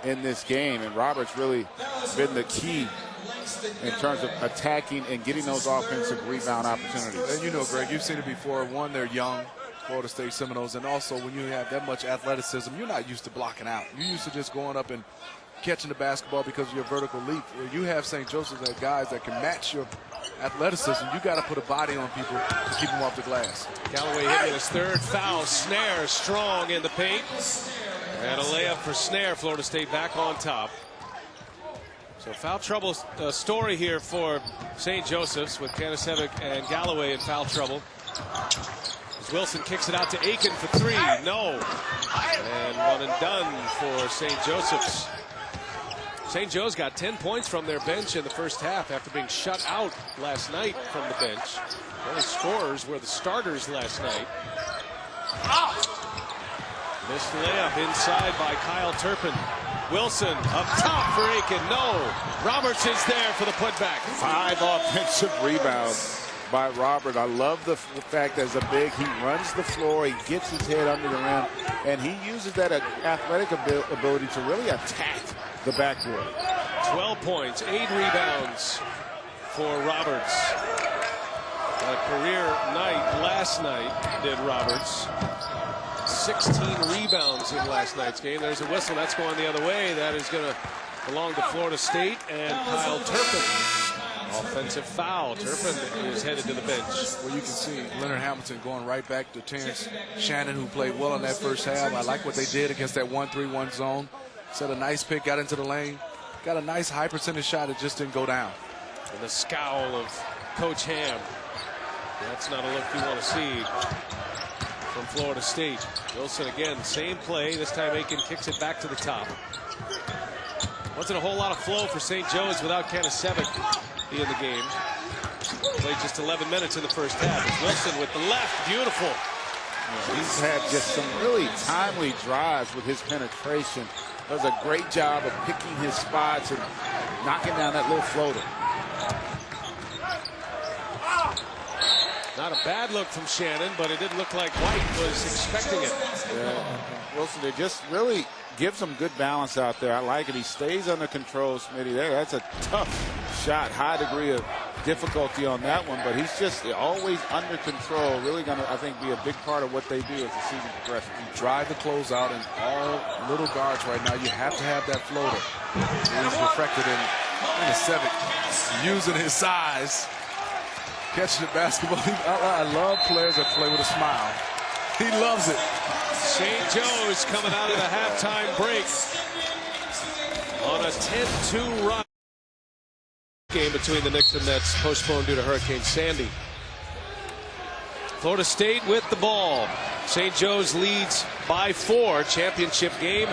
in this game, and Roberts really been the key in terms of attacking and getting those offensive rebound opportunities. And you know, Greg, you've seen it before. One, they're young, Florida State Seminoles, and also when you have that much athleticism, you're not used to blocking out. You're used to just going up and catching the basketball because of your vertical leap. Where you have St. Joseph's as guys that can match your athleticism, you got to put a body on people to keep them off the glass. Galloway hitting his 3rd foul. Snare strong in the paint. And a layup for Snare. Florida State back on top. So foul trouble story here for St. Joseph's with Kanasevic and Galloway in foul trouble. As Wilson kicks it out to Aiken for 3. No. And one and done for St. Joseph's. St. Joe's got 10 points from their bench in the first half after being shut out last night from the bench. The only scorers were the starters last night. Missed layup inside by Kyle Turpin. Wilson up top for Aiken. No. Roberts is there for the putback. 5 offensive rebounds by Robert. I love the fact that as a big, he runs the floor, he gets his head under the rim, and he uses that athletic ability to really attack the backboard. 12 points, 8 rebounds for Roberts. a career night last night, did Roberts. 16 rebounds in last night's game. There's a whistle. That's going the other way. That is going to belong to Florida State and Kyle Turpin. Offensive foul. Turpin is headed to the bench. Well, you can see Leonard Hamilton going right back to Terrence Shannon, who played well in that first half. I like what they did against that 1-3-1 zone. Set a nice pick, got into the lane. Got a nice high percentage shot. It just didn't go down. And the scowl of Coach Ham. That's not a look you want to see from Florida State. Wilson again, same play. This time Aiken kicks it back to the top. Wasn't a whole lot of flow for St. Joe's without Kanasevic in the game. Played just 11 minutes in the first half. It's Wilson with the left. Beautiful. He's had just some really timely drives with his penetration. Does a great job of picking his spots and knocking down that little floater. Not a bad look from Shannon, but it didn't look like White was expecting it. Yeah. Wilson, it just really gives some good balance out there. I like it. He stays under control, Smitty. There, that's a tough shot. High degree of difficulty on that one, but he's just always under control. Really going to, I think, be a big part of what they do as the season progresses. You drive the closeout, and all little guards right now, you have to have that floater. He's reflected in Kanasevic, using his size. Catching the basketball. I love players that play with a smile. He loves it. St. Joe's coming out of the halftime break on a 10-2 run. Game between the Knicks and Nets postponed due to Hurricane Sandy. Florida State with the ball. St. Joe's leads by 4. Championship game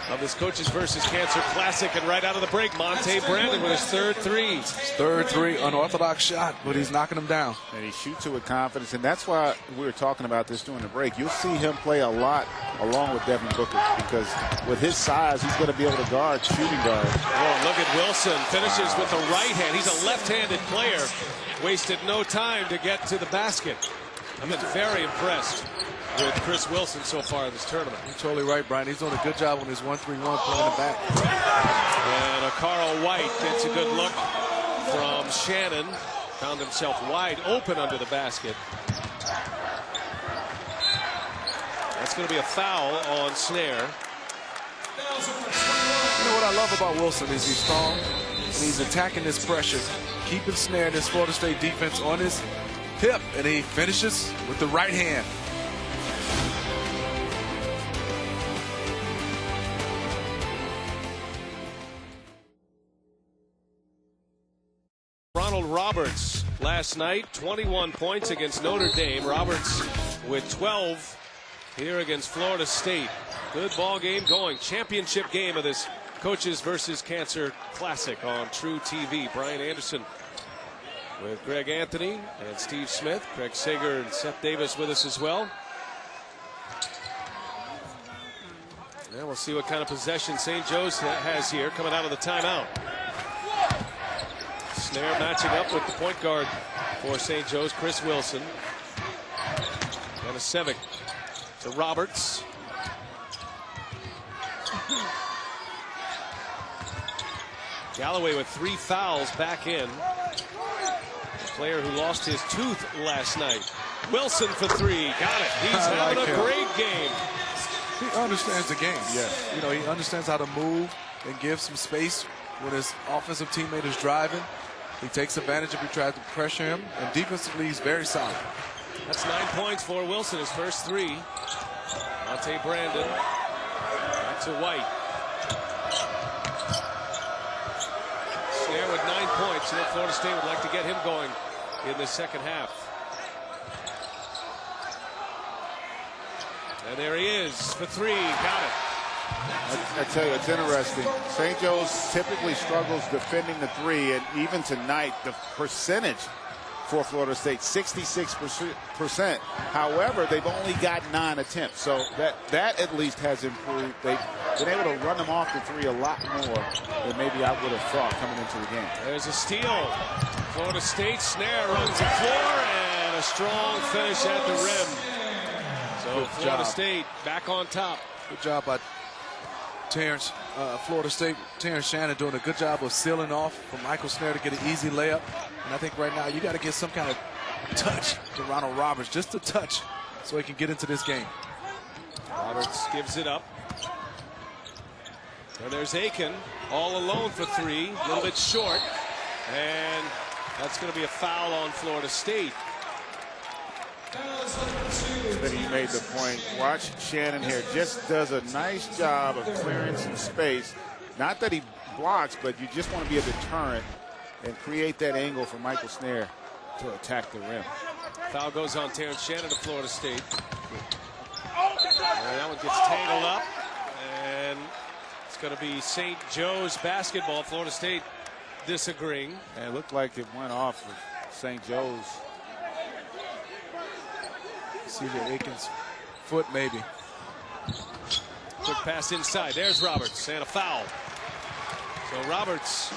of this Coaches versus Cancer Classic. And right out of the break, Monte Brandon with his third three. Third three, unorthodox shot, but he's knocking them down. And he shoots it with confidence. And that's why we were talking about this during the break. You'll see him play a lot along with Devin Booker, because with his size, he's going to be able to guard shooting guards. Oh, look at Wilson. Finishes with the right hand. He's a left-handed player. Wasted no time to get to the basket. I've been very impressed with Chris Wilson so far in this tournament. You're totally right, Brian. He's doing a good job on his 1-3-1 playing the back. And Carl White gets a good look from Shannon. Found himself wide open under the basket. That's going to be a foul on Snare. You know what I love about Wilson is he's strong and he's attacking this pressure, keeping Snare and this Florida State defense on his hip, and he finishes with the right hand. Ronald Roberts last night, 21 points against Notre Dame. Roberts with 12 here against Florida State. Good ball game going. Championship game of this Coaches versus Cancer Classic on True TV. Brian Anderson with Greg Anthony and Steve Smith. Craig Sager and Seth Davis with us as well. And we'll see what kind of possession St. Joe's has here coming out of the timeout. Snare matching up with the point guard for St. Joe's, Chris Wilson. Kanasevic to Roberts. Galloway with 3 fouls back in. The player who lost his tooth last night. Wilson for 3. Got it. He's having a great game. He understands the game. Yes. You know, he understands how to move and give some space when his offensive teammate is driving. He takes advantage if he tries to pressure him, and defensively he's very solid. That's 9 points for Wilson, his first 3. Monte Brandon back to White. Snare with 9 points. You know, Florida State would like to get him going in the second half. And there he is for 3. Got it. I tell you, it's interesting. St. Joe's typically struggles defending the 3, and even tonight, the percentage for Florida State, 66%. However, they've only got 9 attempts, so that at least has improved. They've been able to run them off the 3 a lot more than maybe I would have thought coming into the game. There's a steal. Florida State. Snare runs the floor, and a strong finish at the rim. So Florida State back on top. Good job by Terrence, Florida State. Terrence Shannon doing a good job of sealing off for Michael Snare to get an easy layup. And I think right now you got to get some kind of touch to Ronald Roberts, just a touch, so he can get into this game. Roberts gives it up. And there's Aiken all alone for three, a little bit short. And that's going to be a foul on Florida State. Then he made the point. Watch Shannon here. Just does a nice job of clearing some space. Not that he blocks, but you just want to be a deterrent and create that angle for Michael Snare to attack the rim. Foul goes on Terrence Shannon to Florida State. And that one gets tangled up. And it's going to be St. Joe's basketball. Florida State disagreeing. And it looked like it went off of St. Joe's. C.J. Aiken's foot, maybe. Quick pass inside. There's Roberts and a foul. So Roberts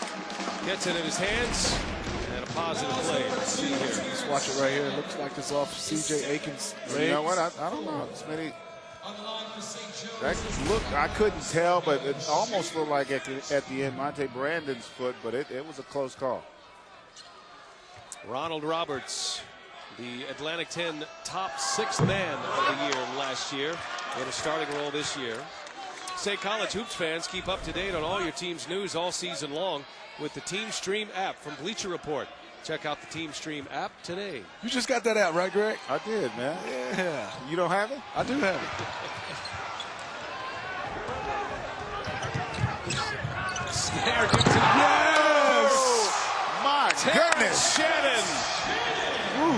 gets it in his hands and a positive play. Let's see here. Let's watch it right here. It looks like it's off C.J. Aiken's leg. You know what? I don't know. Smitty. That looked, I couldn't tell, but it almost looked like at the end Monte Brandon's foot, but it was a close call. Ronald Roberts, the Atlantic 10 top 6th man of the year last year, in a starting role this year. Say College Hoops fans, keep up to date on all your team's news all season long with the Team Stream app from Bleacher Report. Check out the Team Stream app today. You just got that out, right, Greg? I did, man. Yeah. You don't have it? I do have it. Snare gives it. Yes! My goodness. Shannon. Woo.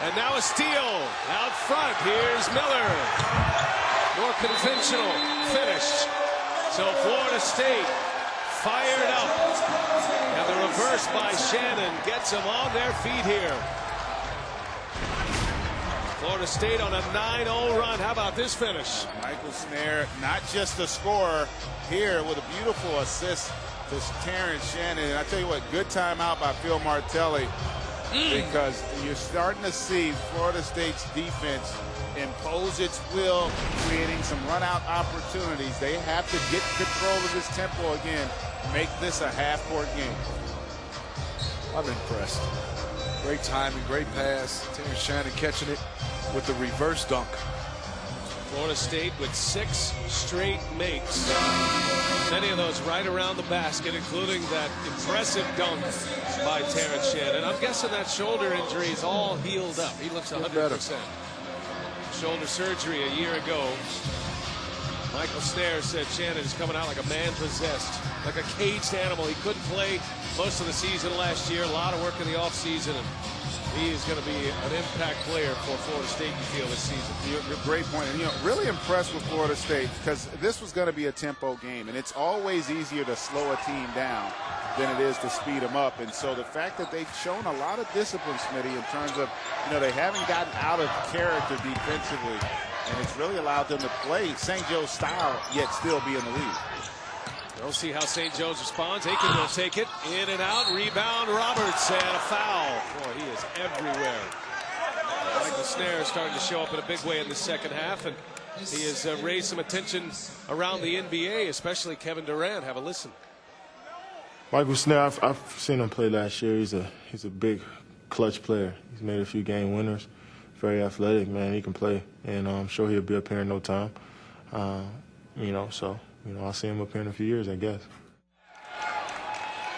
And now a steal out front. Here's Miller. More conventional finish. So Florida State fired up. And the reverse by Shannon gets them on their feet here. Florida State on a 9-0 run. How about this finish? Michael Snare, not just a scorer here with a beautiful assist to Terrence Shannon. And I tell you what, good timeout by Phil Martelli because you're starting to see Florida State's defense impose its will, creating some run-out opportunities. They have to get control of this tempo again, make this a half-court game. I'm impressed. Great timing, great pass. Terrence Shannon catching it with the reverse dunk. Florida State with 6 straight makes. Many of those right around the basket, including that impressive dunk by Terrence Shannon. I'm guessing that shoulder injury is all healed up. He looks 100%. Shoulder surgery a year ago. Michael Snare said Shannon is coming out like a man possessed, like a caged animal. He couldn't play most of the season last year. A lot of work in the offseason, and he is going to be an impact player for Florida State, you feel, this season. You're great point. And, really impressed with Florida State because this was going to be a tempo game, and it's always easier to slow a team down than it is to speed them up. And so the fact that they've shown a lot of discipline, Smitty, in terms of, they haven't gotten out of character defensively, and it's really allowed them to play St. Joe's style, yet still be in the lead. We'll see how St. Joe's responds. Aiken will take it. In and out. Rebound. Roberts and a foul. Boy, he is everywhere. Michael Snare is starting to show up in a big way in the second half, and he has raised some attention around the NBA, especially Kevin Durant. Have a listen. Michael Snare, I've seen him play last year. He's a big clutch player. He's made a few game winners. Very athletic, man. He can play, and I'm sure he'll be up here in no time. I'll see him up here in a few years, I guess.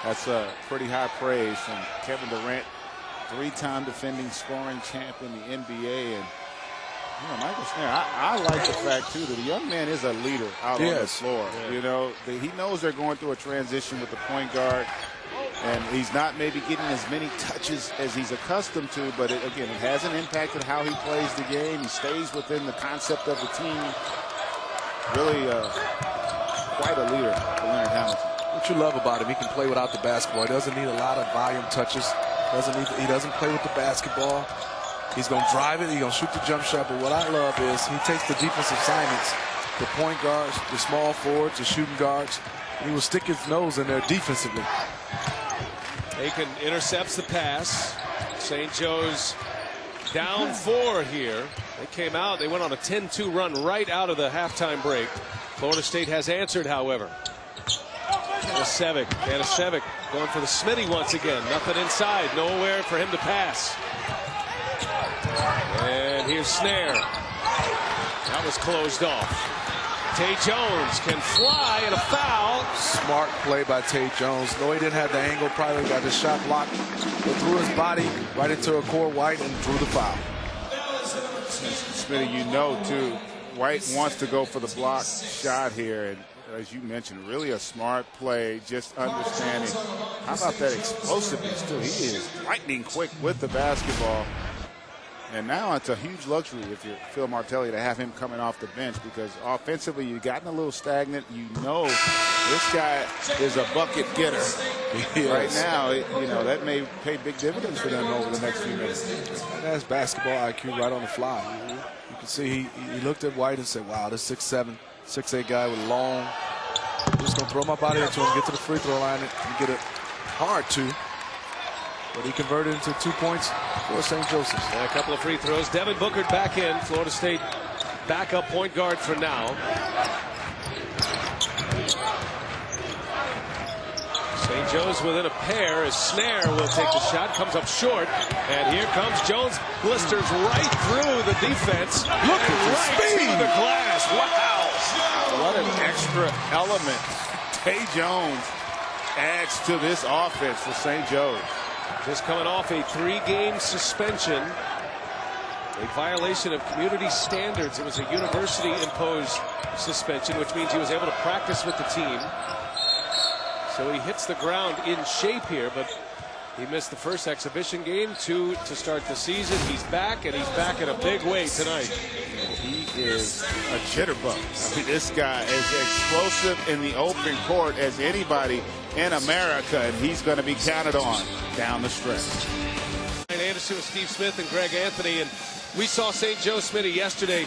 That's a pretty high praise from Kevin Durant, 3-time defending scoring champ in the NBA. And, Michael Snare, I like the fact, too, that the young man is a leader out on the floor. Yeah. He knows they're going through a transition with the point guard, and he's not maybe getting as many touches as he's accustomed to, but, it hasn't impacted how he plays the game. He stays within the concept of the team. Really quite a leader for Leonard Hamilton. What you love about him, he can play without the basketball. He doesn't need a lot of volume touches. He doesn't play with the basketball. He's going to drive it. He's going to shoot the jump shot. But what I love is he takes the defensive assignments, the point guards, the small forwards, the shooting guards, and he will stick his nose in there defensively. Aiken intercepts the pass. St. Joe's down 4 here. They came out. They went on a 10-2 run right out of the halftime break. Florida State has answered, however. Kanasevic going for the Smitty once again. Nothing inside. Nowhere for him to pass. And here's Snare. That was closed off. Tay Jones can fly and a foul. Smart play by Tay Jones. No, he didn't have the angle. Probably got the shot blocked. But threw his body right into a Court White and drew the foul. Smitty, you know, too, White wants to go for the block shot here. And as you mentioned, really a smart play, just understanding. How about that explosiveness, too? He is lightning quick with the basketball. And now it's a huge luxury if you're Phil Martelli to have him coming off the bench, because offensively you've gotten a little stagnant. You know this guy is a bucket getter. Right now, you know, that may pay big dividends for them over the next few minutes. That's basketball IQ right on the fly. You can see he looked at White and said, wow, this 6'7", 6'8" guy with long. I'm just going to throw my body into him, get to the free throw line, and get it hard to. But he converted into 2 points for St. Joseph's. And a couple of free throws. Devin Booker back in. Florida State backup point guard for now. St. Joe's within a pair as Snare will take the shot. Comes up short. And here comes Jones. Blisters right through the defense. Look at the speed. Through the glass. Wow. What an extra element Tay Jones adds to this offense for St. Joe's. Just coming off a 3-game suspension. A violation of community standards. It was a university-imposed suspension, which means he was able to practice with the team. So he hits the ground in shape here, but he missed the first exhibition game, 2 to start the season. He's back, and he's back in a big way tonight. He is a jitterbug. I mean, this guy is explosive in the open court as anybody in America, and he's going to be counted on down the stretch. Ryan Anderson with Steve Smith and Greg Anthony, and we saw St. Joe Smitty yesterday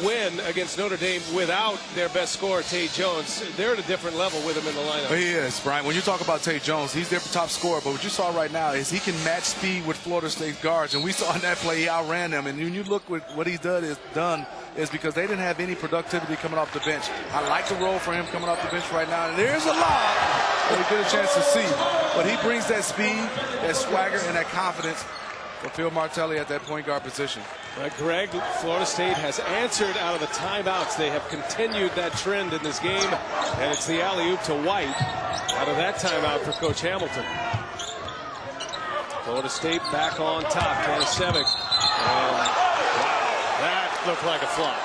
win against Notre Dame without their best scorer, Tay Jones. They're at a different level with him in the lineup. He is, Brian. When you talk about Tay Jones, he's their top scorer. But what you saw right now is he can match speed with Florida State guards. And we saw in that play, he outran them. And when you look at what he's done is because they didn't have any productivity coming off the bench. I like the role for him coming off the bench right now. And there's a lot that we get a chance to see. But he brings that speed, that swagger, and that confidence for Phil Martelli at that point guard position. Greg, Florida State has answered out of the timeouts. They have continued that trend in this game, and it's the alley-oop to White out of that timeout for Coach Hamilton. Florida State back on top. Kanasevic, and wow, that looked like a flop.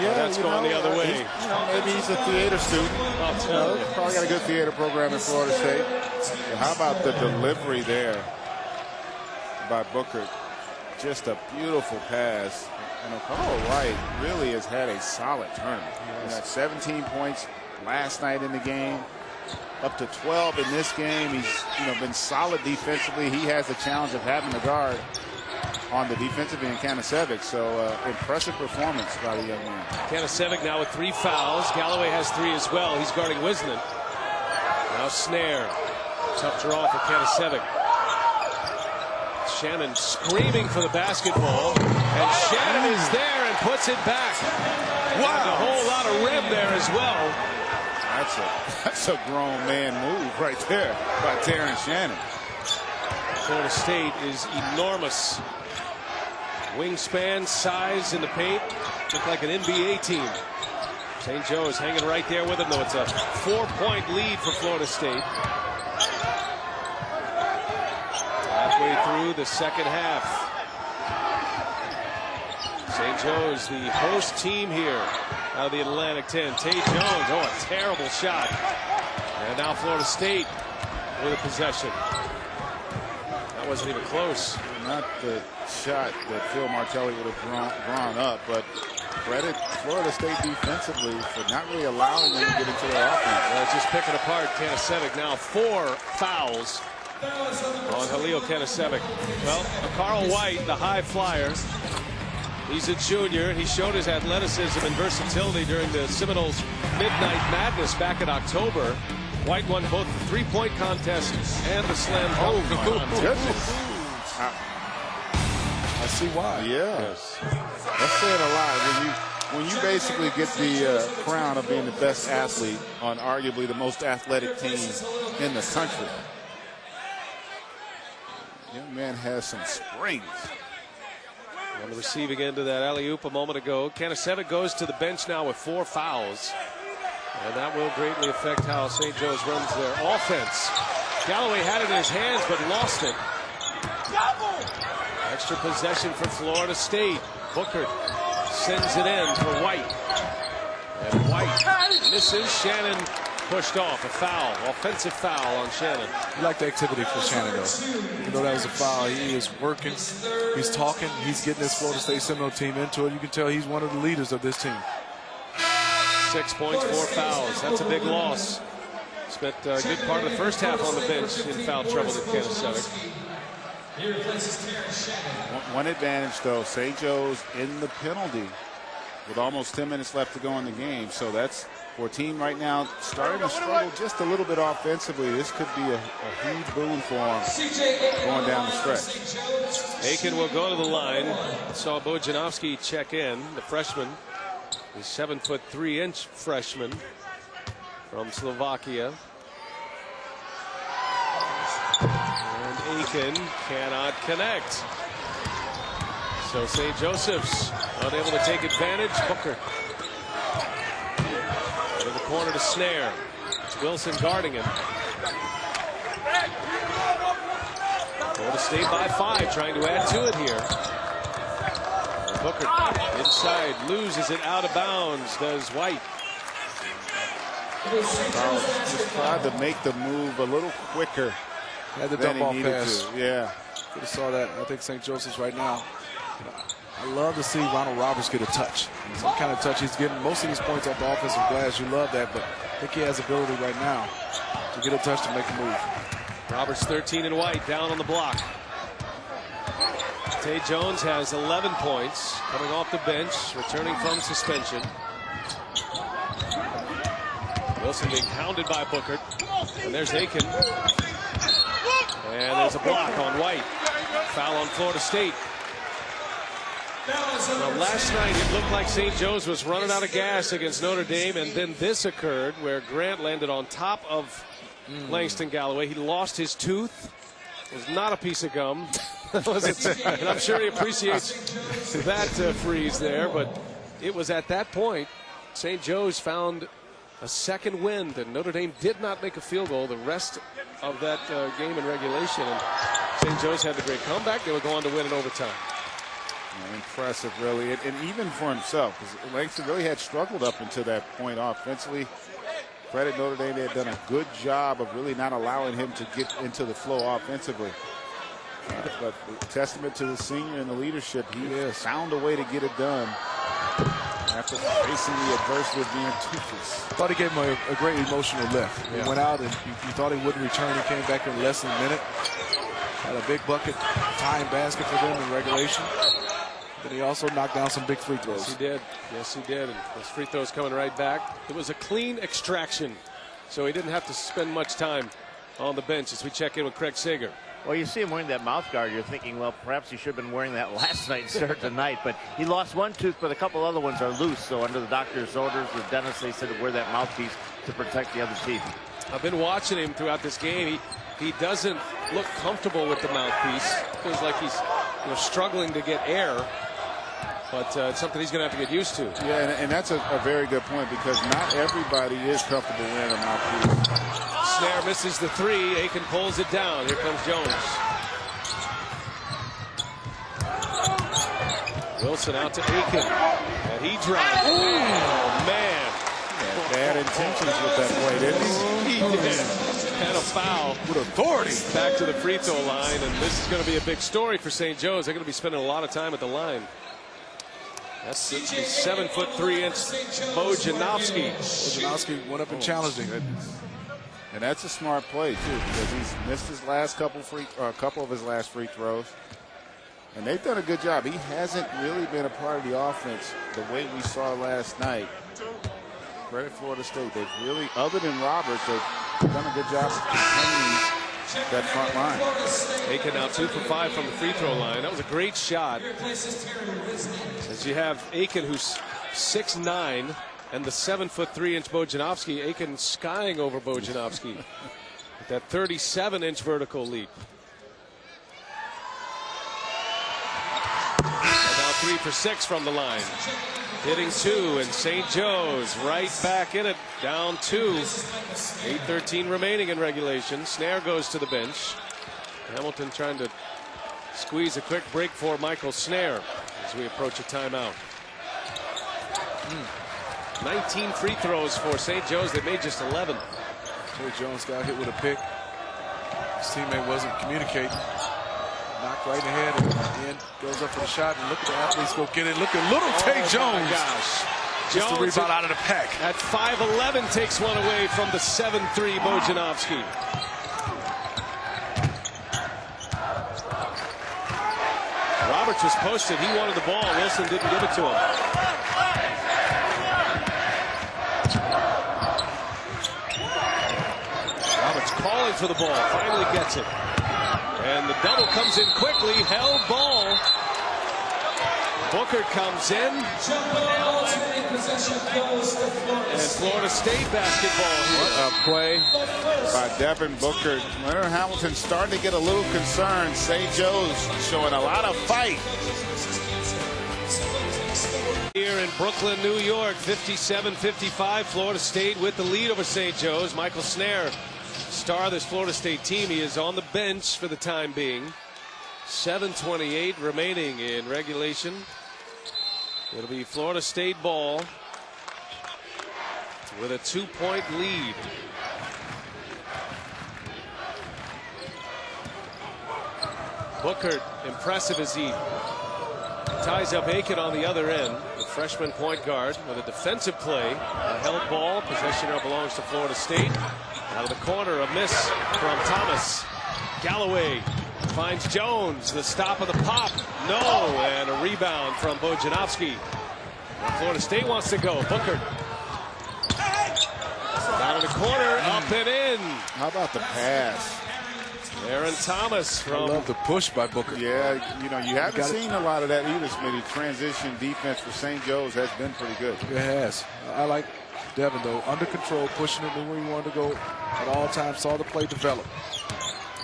Yeah, that's going the other way. Maybe he's a theater student. Probably got a good theater program in Florida State. But how about the delivery there by Booker? Just a beautiful pass. And O'Connell White really has had a solid tournament. He had 17 points last night in the game, up to 12 in this game. He's been solid defensively. He has the challenge of having the guard on the defensive end, Kanasevic. So impressive performance by the young man. Kanasevic now with 3 fouls. Galloway has 3 as well. He's guarding Wisnan. Now Snare. Tough draw for Kanasevic. Shannon screaming for the basketball, and Shannon is there and puts it back. Wow, and a whole lot of rim there as well. That's a grown man move right there by Terrence Shannon. Florida State is enormous. Wingspan, size in the paint, look like an NBA team. St. Joe is hanging right there with him, though. It's a 4-point lead for Florida State. Halfway through the second half. St. Joe's the host team here out of the Atlantic 10. Tay Jones, oh, a terrible shot. And now Florida State with a possession. That wasn't even close. Not the shot that Phil Martelli would have drawn up, but credit Florida State defensively for not really allowing them to get into their offense. Well, just picking apart Kanasevic now. 4 fouls on Halil Kanasevic. Well, Carl White, the high flyer, he's a junior. He showed his athleticism and versatility during the Seminoles Midnight Madness back in October. White won both the 3-point contest and the slam dunk contest. I see why. Yeah. Yes. That's saying a lot. when you basically get the crown of being the best athlete on arguably the most athletic team in the country, young man has some springs. On the receiving end of that alley-oop a moment ago, Canacetta goes to the bench now with 4 fouls. And that will greatly affect how St. Joe's runs their offense. Galloway had it in his hands but lost it. Extra possession for Florida State. Booker sends it in for White. And White misses. Shannon pushed off. A foul. Offensive foul on Shannon. You like the activity for Shannon, though. Even though that was a foul, he is working. He's talking. He's getting this Florida State Seminole team into it. You can tell he's one of the leaders of this team. 6 points, 4 fouls. That's a big loss. Spent a good part of the first half on the bench in foul trouble at Canacetta. One advantage, though, St. Joe's in the penalty with almost 10 minutes left to go in the game. So that's for a team right now starting to struggle just a little bit offensively. This could be a huge boon for them going down the stretch. Aiken will go to the line. Saw Bojanowski check in, the freshman. The 7'3" freshman from Slovakia. And Aiken cannot connect. So St. Joseph's unable to take advantage. Booker to the corner to Snare. It's Wilson guarding him. Florida State by 5, trying to add to it here. Booker inside, loses it out of bounds, does White. Just tried to make the move a little quicker. Had the dump off pass. Yeah. Could have saw that. I think St. Joseph's right now. I love to see Ronald Roberts get a touch. Some kind of touch he's getting. Most of these points off the offensive glass. You love that, but I think he has ability right now to get a touch to make a move. Roberts 13 and White down on the block. Tay Jones has 11 points coming off the bench, returning from suspension. Wilson being hounded by Booker. And there's Aiken. And there's a block on White. Foul on Florida State. Now, last night it looked like St. Joe's was running out of gas against Notre Dame, and then this occurred where Grant landed on top of Langston Galloway. He lost his tooth. It was not a piece of gum. And I'm sure he appreciates that freeze there, but it was at that point St. Joe's found a second wind, and Notre Dame did not make a field goal the rest of that game in regulation. And St. Joe's had the great comeback. They were going to win in overtime. Impressive, really, and even for himself, because Langston really had struggled up until that point offensively. Credit Notre Dame, they had done a good job of really not allowing him to get into the flow offensively. But testament to the senior and the leadership, he found a way to get it done after facing the adversity of being toothless. Thought he gave him a great emotional lift. He went out and you thought he wouldn't return. He came back in less than a minute. Had a big bucket, tying basket for them in regulation. But he also knocked down some big free throws. Yes, he did. Yes, he did. And those free throws coming right back. It was a clean extraction, so he didn't have to spend much time on the bench as we check in with Craig Sager. Well, you see him wearing that mouth guard. You're thinking, well, perhaps he should have been wearing that last night instead of tonight. But he lost one tooth, but a couple other ones are loose. So under the doctor's orders, the dentist, they said to wear that mouthpiece to protect the other teeth. I've been watching him throughout this game. He doesn't look comfortable with the mouthpiece. Feels like he's struggling to get air. But it's something he's going to have to get used to. Yeah, and that's a very good point, because not everybody is comfortable wearing a mouthpiece. Snare misses the three. Aiken pulls it down. Here comes Jones. Wilson out to Aiken. And he drives. Oh, man. Bad intentions with that play, didn't he? He did. And a foul. With authority. Back to the free throw line. And this is going to be a big story for St. Joe's. They're going to be spending a lot of time at the line. That's the 7'3" Bojanowski. Bojanowski went up and challenged him. And that's a smart play, too, because he's missed his last couple of his last free throws. And they've done a good job. He hasn't really been a part of the offense the way we saw last night. Credit Florida State. They've really, other than Roberts, they've done a good job of containing that front line. Aiken now 2 for 5 from the free throw line. That was a great shot. As you have Aiken, who's 6'9", and the 7'3" Bojanovski. Aiken skying over Bojanovski with that 37-inch vertical leap. Now 3 for 6 from the line. Hitting 2, and St. Joe's right back in it, down 2. 8:13 remaining in regulation. Snare goes to the bench. Hamilton trying to squeeze a quick break for Michael Snare as we approach a timeout. 19 free throws for St. Joe's. They made just 11. Terry Jones got hit with a pick. His teammate wasn't communicating. Knocked right ahead, and then goes up for the shot, and look at the athletes go get it. Look at little Tay Jones. My gosh. Just the rebound out of the pack. At 5'11" takes one away from the 7'3" Bojanovski. Roberts was posted. He wanted the ball. Wilson didn't give it to him. Roberts calling for the ball. Finally gets it. And the double comes in quickly. Held ball. Booker comes in. And Florida State basketball. What a play by Devin Booker. Leonard Hamilton starting to get a little concerned. St. Joe's showing a lot of fight. Here in Brooklyn, New York, 57-55. Florida State with the lead over St. Joe's. Michael Snare, star of this Florida State team. He is on the bench for the time being. 7:28 remaining in regulation. It'll be Florida State ball with a 2-point lead. Booker, impressive as he ties up Aiken on the other end. The freshman point guard with a defensive play. A held ball. Possession now belongs to Florida State. Out of the corner, a miss from Thomas. Galloway finds Jones. The stop of the pop. No. And a rebound from Bojanovski. Florida State wants to go. Booker. Down in the corner. Up and in. How about the pass? Aaron Thomas from. I love the push by Booker. Yeah, you know, you haven't seen a lot of that either, Smitty. Transition defense for St. Joe's has been pretty good. It has. I like Devin, though. Under control, pushing it where he wanted to go at all times. Saw the play develop.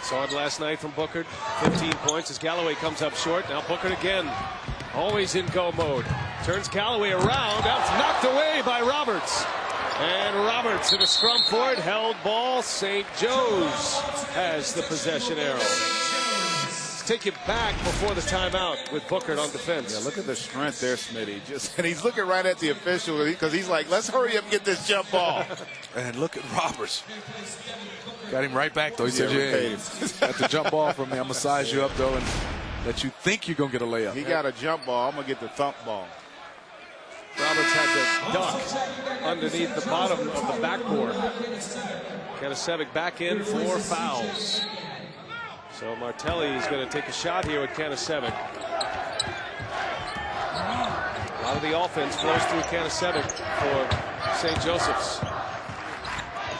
Saw it last night from Booker. 15 points as Galloway comes up short. Now Booker again. Always in go mode. Turns Galloway around. That's knocked away by Roberts. And Roberts in a scrum for it. Held ball. St. Joe's has the possession arrow. Let's take you back before the timeout with Booker on defense. Yeah, look at the strength there, Smitty. And he's looking right at the official because he's like, let's hurry up and get this jump ball. And look at Roberts. Got him right back, though. He said, yeah, got the jump ball from me. I'm going to size you up, though, and let you think you're going to get a layup. He got a jump ball. I'm going to get the thump ball. Roberts had to duck underneath the bottom of the backboard. Kanasevic back in for fouls. So Martelli is going to take a shot here with Kanasevic. A lot of the offense flows through Kanasevic for St. Joseph's.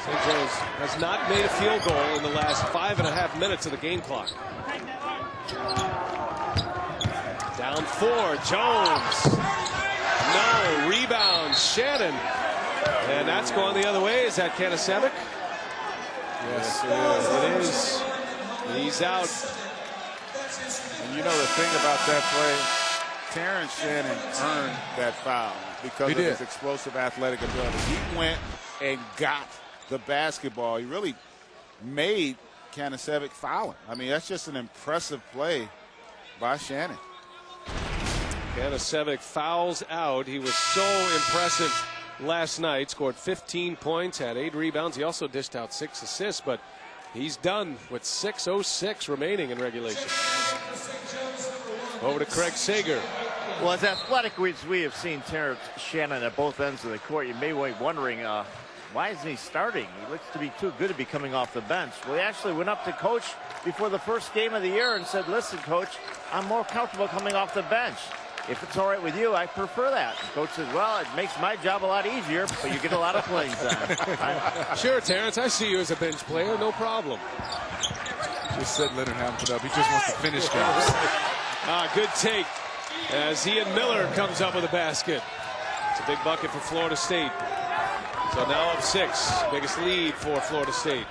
St. Joe's has not made a field goal in the last 5.5 minutes of the game clock. Down 4, Jones. No, rebound, Shannon. And that's going the other way. Is that Kanasevic? Yes, it is. He's out. And you know the thing about that play, Terrence Shannon earned that foul because of his explosive athletic ability. He went and got the basketball. He really made Kanasevic foul. I mean, that's just an impressive play by Shannon. Kanasevic fouls out. He was so impressive last night. Scored 15 points, had 8 rebounds. He also dished out 6 assists, but he's done with 6:06 remaining in regulation. Over to Craig Sager. Well, as athletic as we have seen Terrence Shannon at both ends of the court, you may be wondering why isn't he starting? He looks to be too good to be coming off the bench. Well, he actually went up to Coach before the first game of the year and said, listen, Coach, I'm more comfortable coming off the bench. If it's all right with you, I prefer that. Coach says, well, it makes my job a lot easier, but you get a lot of playing time. Sure, Terrence, I see you as a bench player, no problem. Just set Leonard Hamilton up. He just wants to finish games. Good take as Ian Miller comes up with a basket. It's a big bucket for Florida State. So now up 6. Biggest lead for Florida State.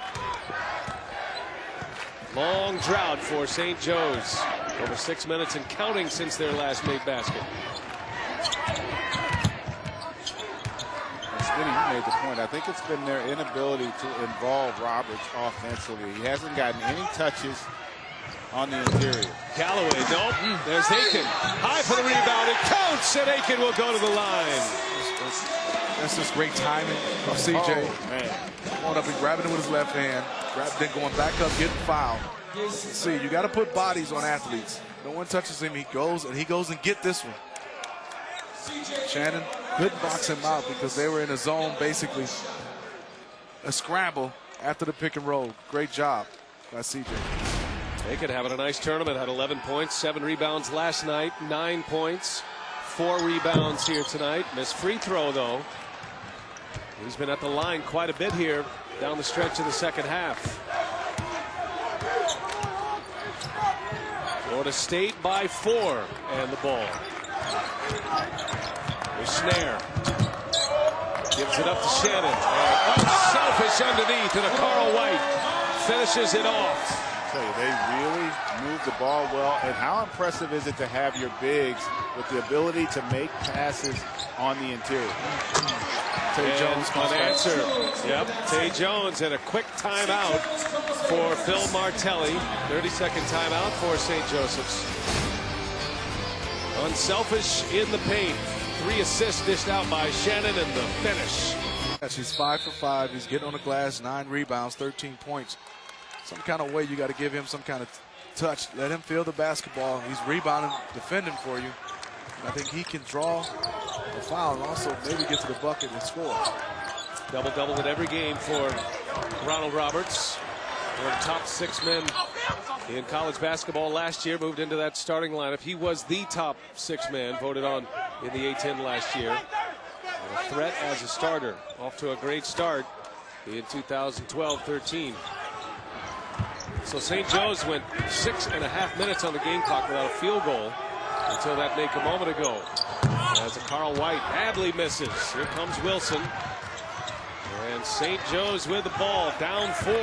Long drought for St. Joe's. Over 6 minutes and counting since their last made basket. Smitty, you made the point. I think it's been their inability to involve Roberts offensively. He hasn't gotten any touches on the interior. Galloway, nope. There's Aiken. High for the rebound. It counts, and Aiken will go to the line. That's just great timing of CJ. Oh, man. Going up and grabbing it with his left hand. Then going back up, getting fouled. See, you got to put bodies on athletes. No one touches him. He goes and get this one. Shannon couldn't box him out because they were in a zone, basically a scramble after the pick and roll. Great job by CJ. Aiken having a nice tournament. Had 11 points, 7 rebounds last night, 9 points, 4 rebounds here tonight. Missed free throw, though. He's been at the line quite a bit here down the stretch of the second half. Florida State by 4 and the ball. There's Snare. Gives it up to Shannon. And selfish underneath, and a Carl White finishes it off. I tell you, they really move the ball well. And how impressive is it to have your bigs with the ability to make passes on the interior? Tay Jones on answer. Yep, Tay Jones and a quick timeout for Phil Martelli. 30-second timeout for St. Joseph's. Unselfish in the paint. 3 assists dished out by Shannon in the finish. He's 5 for 5. He's getting on the glass, 9 rebounds, 13 points. Some kind of way you got to give him some kind of touch. Let him feel the basketball. He's rebounding, defending for you. And I think he can draw a foul and also maybe get to the bucket and score. Double-double in every game for Ronald Roberts. One of the top 6 men in college basketball last year. Moved into that starting lineup. He was the top 6 man voted on in the A-10 last year. And a threat as a starter. Off to a great start in 2012-13. So St. Joe's went 6.5 minutes on the game clock without a field goal until that make a moment ago. As a Carl White badly misses. Here comes Wilson. And St. Joe's with the ball, down 4.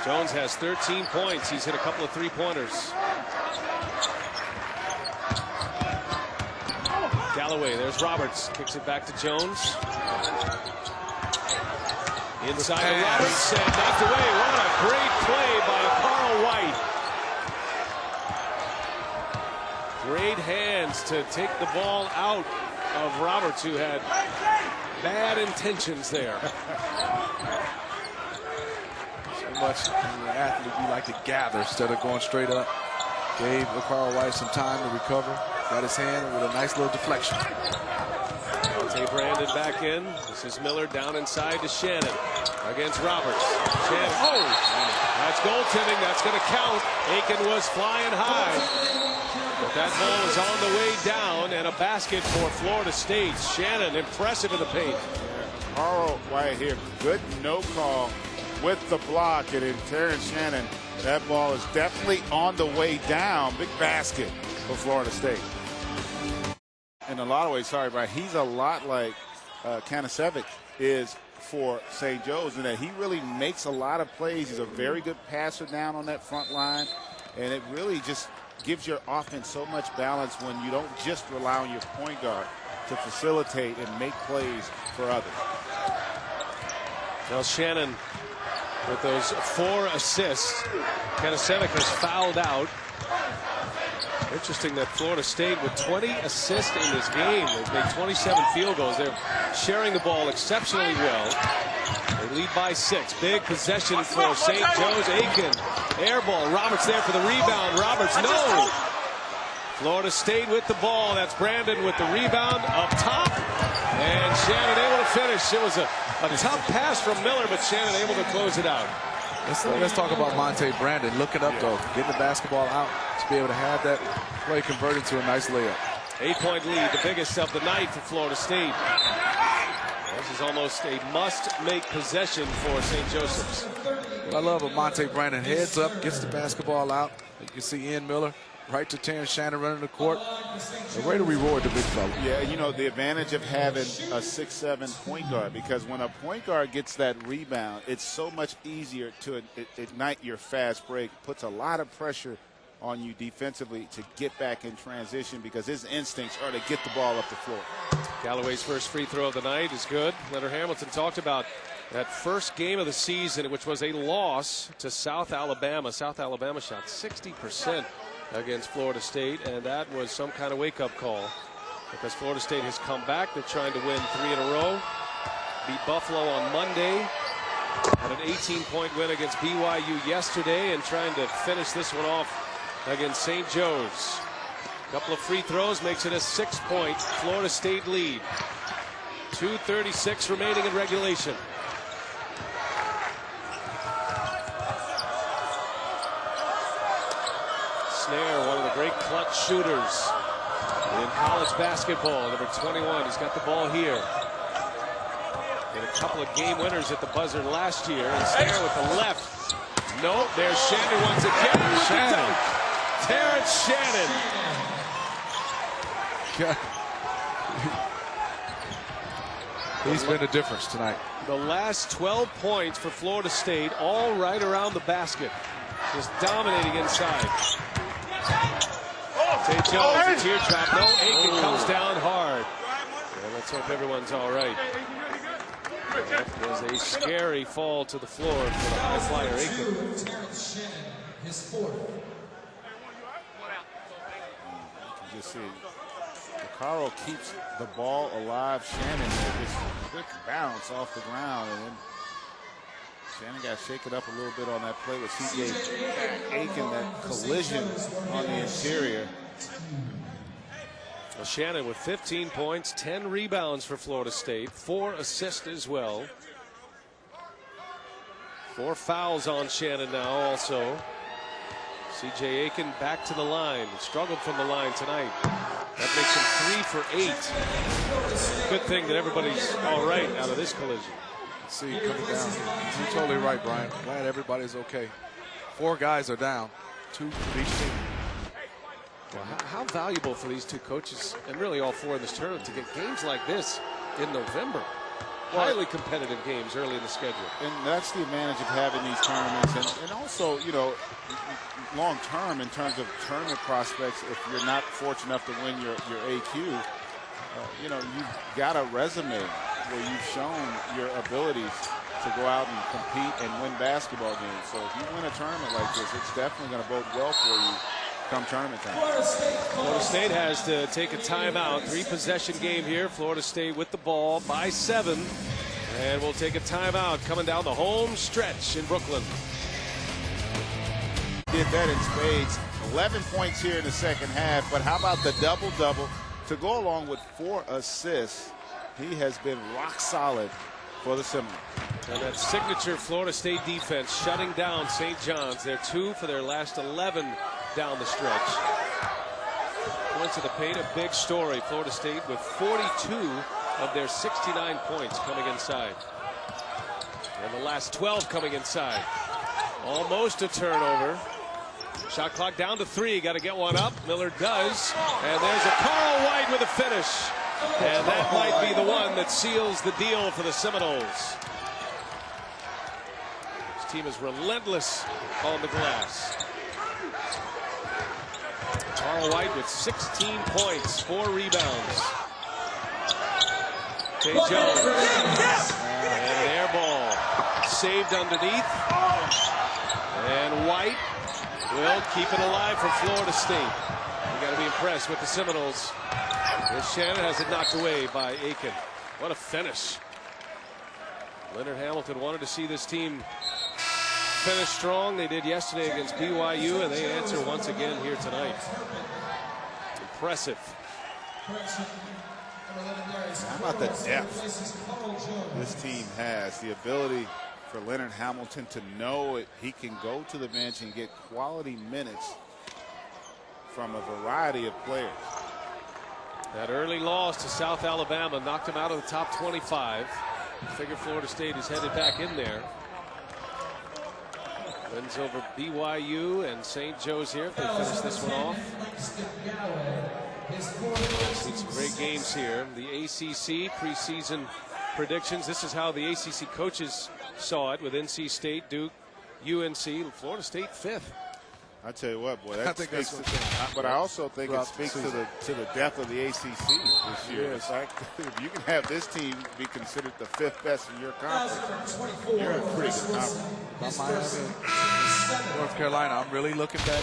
Jones has 13 points. He's hit a couple of 3-pointers. Galloway, there's Roberts. Kicks it back to Jones. Inside to Roberts and knocked away. What a great play by Carl White. Great hands to take the ball out of Roberts, who had bad intentions there. So much as an athlete, you like to gather instead of going straight up. Gave Carl White some time to recover. Got his hand with a nice little deflection. Tay Brandon back in. This is Miller down inside to Shannon against Roberts. Shannon, that's goaltending. That's going to count. Aiken was flying high. But that ball is on the way down, and a basket for Florida State. Shannon, impressive in the paint. Carl White here, good no call with the block, and in Terrence Shannon, that ball is definitely on the way down. Big basket for Florida State. In a lot of ways, sorry, Brian, he's a lot like Kanasevic is for St. Joe's, in that he really makes a lot of plays. He's a very good passer down on that front line, and it really just gives your offense so much balance when you don't just rely on your point guard to facilitate and make plays for others. Now Shannon with those 4 assists. Kanasevic has fouled out. Interesting that Florida State with 20 assists in this game. They've made 27 field goals. They're sharing the ball exceptionally well. They lead by 6. Big possession for St. Joe's. Aiken, air ball. Roberts there for the rebound. Roberts, no. Florida State with the ball. That's Brandon with the rebound up top. And Shannon able to finish. It was a tough pass from Miller, but Shannon able to close it out. Let's talk about Monte Brandon. Looking up, though, getting the basketball out to be able to have that play converted to a nice layup. 8-point lead, the biggest of the night for Florida State. This is almost a must-make possession for St. Joseph's. What I love of Monte Brandon, heads up, gets the basketball out. You can see Ian Miller right to Terrence Shannon running the court. A way to reward the big fella. Yeah, you know, the advantage of having a 6'7" point guard, because when a point guard gets that rebound, it's so much easier to ignite your fast break, puts a lot of pressure on you defensively to get back in transition, because his instincts are to get the ball up the floor. Galloway's first free throw of the night is good. Leonard Hamilton talked about that first game of the season, which was a loss to South Alabama. South Alabama shot 60% against Florida State, and that was some kind of wake-up call, because Florida State has come back. They're trying to win 3 in a row. Beat Buffalo on Monday. Had an 18-point win against BYU yesterday, and trying to finish this one off against St. Joe's. A couple of free throws makes it a 6-point Florida State lead. 2:36 remaining in regulation. Snaer, one of the great clutch shooters in college basketball, number 21. He's got the ball here. Had a couple of game winners at the buzzer last year. And Snaer with the left. Nope, there's Shannon once again with the dunk. Terrence Shannon. He's been the difference tonight. The last 12 points for Florida State, all right around the basket. Just dominating inside. St. Joe's, a teardrop. No, Aiken comes down hard. And let's hope everyone's all right. That was a scary fall to the floor for the high flyer Aiken. Terrence Shannon, his 4th. You just see Carl keeps the ball alive. Shannon there, just a quick bounce off the ground, and then Shannon got shaken up a little bit on that play with C.J. Aiken, that collision on the interior. Well, Shannon with 15 points, 10 rebounds for Florida State, 4 assists as well. 4 fouls on Shannon now also. C.J. Aiken back to the line. Struggled from the line tonight. That makes him 3 for 8. Good thing that everybody's all right out of this collision. See, coming down. You're totally right, Brian. Glad everybody's okay. 4 guys are down. 2 for each team. Well, how valuable for these two coaches, and really all 4 in this tournament, to get games like this in November. Highly competitive games early in the schedule. And that's the advantage of having these tournaments. And also, you know, long term in terms of tournament prospects, if you're not fortunate enough to win your AQ, you know, you've got a resume where you've shown your abilities to go out and compete and win basketball games. So if you win a tournament like this, it's definitely going to bode well for you come tournament time. Florida State has to take a timeout. 3-possession game here. Florida State with the ball by 7. And we'll take a timeout coming down the home stretch in Brooklyn. Did that in spades. 11 points here in the second half. But how about the double-double to go along with 4 assists? He has been rock solid for the Seminoles. And that signature Florida State defense shutting down St. John's. They're 2 for their last 11 down the stretch. Points of the paint, a big story. Florida State with 42 of their 69 points coming inside. And the last 12 coming inside. Almost a turnover. Shot clock down to 3. Got to get one up. Miller does. And there's a Carl White with a finish. And that might be the one that seals the deal for the Seminoles. This team is relentless on the glass. Carl White with 16 points, 4 rebounds. St. Joe's. And an air ball saved underneath. And White will keep it alive for Florida State. You got to be impressed with the Seminoles. Here's Shannon, has it knocked away by Aiken. What a finish. Leonard Hamilton wanted to see this team finish strong. They did yesterday against BYU, and they answer once again here tonight. Impressive. How about the depth this team has? The ability for Leonard Hamilton to know he can go to the bench and get quality minutes from a variety of players. That early loss to South Alabama knocked him out of the top 25. I figure Florida State is headed back in there. Wins over BYU and St. Joe's here if they finish this one off. Seen some great games here. The ACC preseason predictions. This is how the ACC coaches saw it with NC State, Duke, UNC, Florida State 5th. I tell you what, boy, that speaks to, but I Yeah. also think it speaks to the depth of the ACC this year. It's like, if you can have this team be considered the 5th best in your conference, you're in a pretty good conference. Miami, North Carolina, I'm really looking back.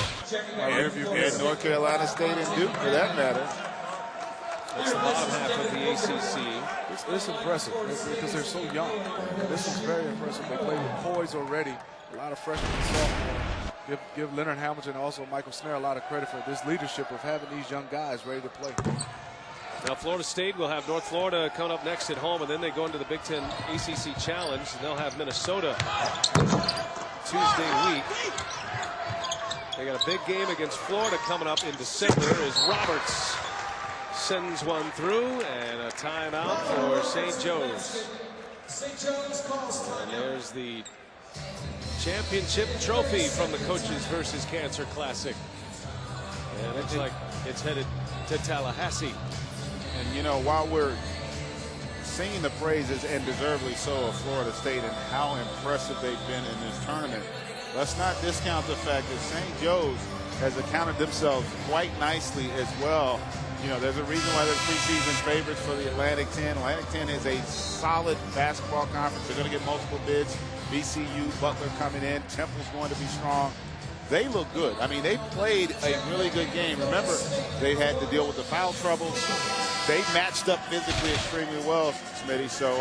And North Carolina State and Duke, for that matter. That's the bottom half of the ACC. It's impressive because they're so young. This is very impressive. They play with poise already. A lot of freshmen and sophomore. Give Leonard Hamilton and also Michael Snare a lot of credit for this leadership of having these young guys ready to play. Now Florida State will have North Florida coming up next at home, and then they go into the Big Ten ACC Challenge, and they'll have Minnesota Tuesday week. They got a big game against Florida coming up in December as Roberts sends one through, and a timeout for St. Joe's. And there's the championship trophy from the Coaches versus Cancer Classic. And it looks like it's headed to Tallahassee. And, you know, while we're singing the praises, and deservedly so, of Florida State and how impressive they've been in this tournament, let's not discount the fact that St. Joe's has accounted themselves quite nicely as well. You know, there's a reason why they're preseason favorites for the Atlantic 10. Atlantic 10 is a solid basketball conference. They're going to get multiple bids. VCU, Butler coming in. Temple's going to be strong. They look good. I mean, they played a really good game. Remember, they had to deal with the foul trouble. They matched up physically extremely well, Smitty. So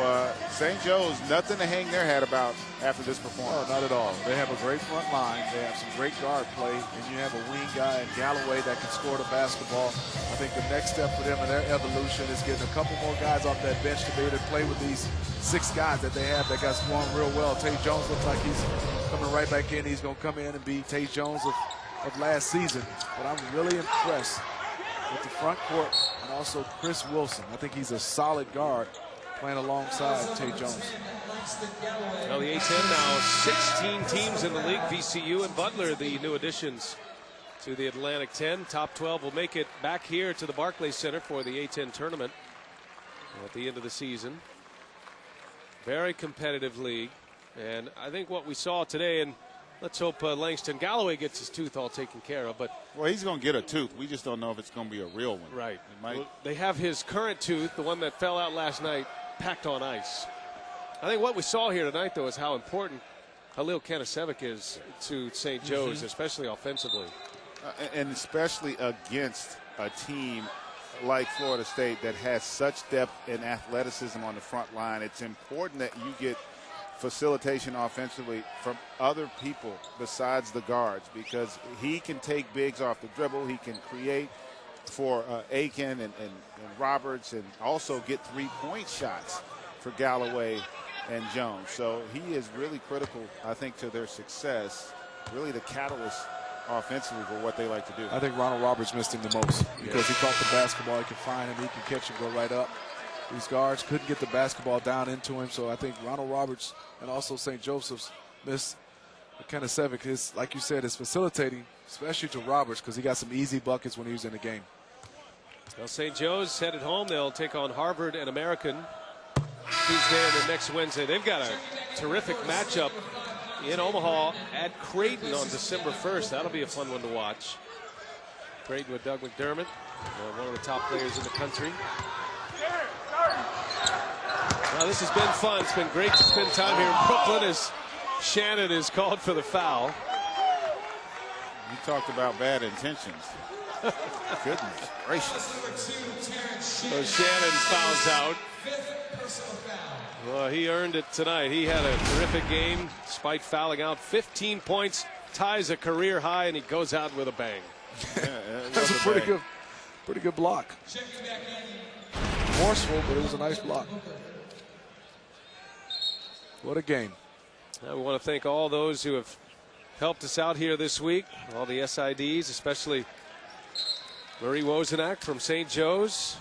St. Joe's, nothing to hang their hat about after this performance. Oh, not at all. They have a great front line. They have some great guard play, and you have a wing guy in Galloway that can score the basketball. I think the next step for them in their evolution is getting a couple more guys off that bench to be able to play with these 6 guys that they have that got scoring real well. Tay Jones looks like he's coming right back in. He's going to come in and be Tay Jones of last season. But I'm really impressed with the front court and also Chris Wilson. I think he's a solid guard playing alongside Tay Jones. Well, the A-10 now 16 teams in the league. VCU and Butler, the new additions to the Atlantic 10. Top 12 will make it back here to the Barclays Center for the A-10 tournament at the end of the season. Very competitive league. And I think what we saw today, and let's hope Langston Galloway gets his tooth all taken care of. But well, he's going to get a tooth. We just don't know if it's going to be a real one. Right. Well, they have his current tooth, the one that fell out last night, packed on ice. I think what we saw here tonight, though, is how important Halil Kanasevic is to St. Joe's, especially offensively. And especially against a team like Florida State that has such depth and athleticism on the front line. It's important that you get facilitation offensively from other people besides the guards, because he can take bigs off the dribble. He can create for Aiken and Roberts, and also get 3-point shots for Galloway and Jones. So he is really critical, I think, to their success, really the catalyst offensively for what they like to do. I think Ronald Roberts missed him the most because he caught the basketball. He can find him. He can catch and go right up. These guards couldn't get the basketball down into him. So I think Ronald Roberts and also St. Joseph's missed Kanasevic. Is, like you said, is facilitating, especially to Roberts, because he got some easy buckets when he was in the game. Well, St. Joe's headed home. They'll take on Harvard and American Tuesday and then next Wednesday. They've got a terrific matchup in Omaha at Creighton on December 1st. That'll be a fun one to watch. Creighton with Doug McDermott, one of the top players in the country. Now, this has been fun. It's been great to spend time here in Brooklyn as Shannon is called for the foul. You talked about bad intentions. Goodness gracious. So Shannon fouls out. Well, he earned it tonight. He had a terrific game despite fouling out. 15 points, ties a career high, and he goes out with a bang. Yeah, That's a pretty good block. Forceful, but it was a nice block. What a game. Now we want to thank all those who have helped us out here this week, all the SIDs, especially Marie Wozenak from St. Joe's,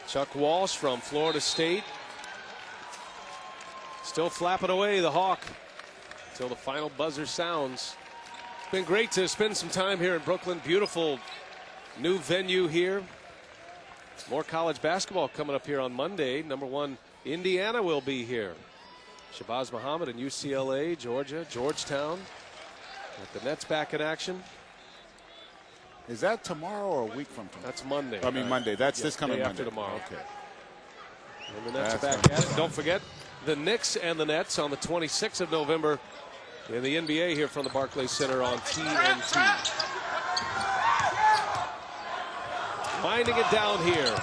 Chuck Walsh from Florida State. Still flapping away, the Hawk. until the final buzzer sounds. It's been great to spend some time here in Brooklyn. Beautiful new venue here. More college basketball coming up here on Monday. Number 1 Indiana will be here. Shabazz Muhammad and UCLA, Georgia, Georgetown. With the Nets back in action. Is that tomorrow or a week from tomorrow? That's Monday. I mean Monday. That's this coming day Monday. After tomorrow. Okay. And the Nets are back at it. Don't forget the Knicks and the Nets on the 26th of November in the NBA here from the Barclays Center on TNT. Winding it down here.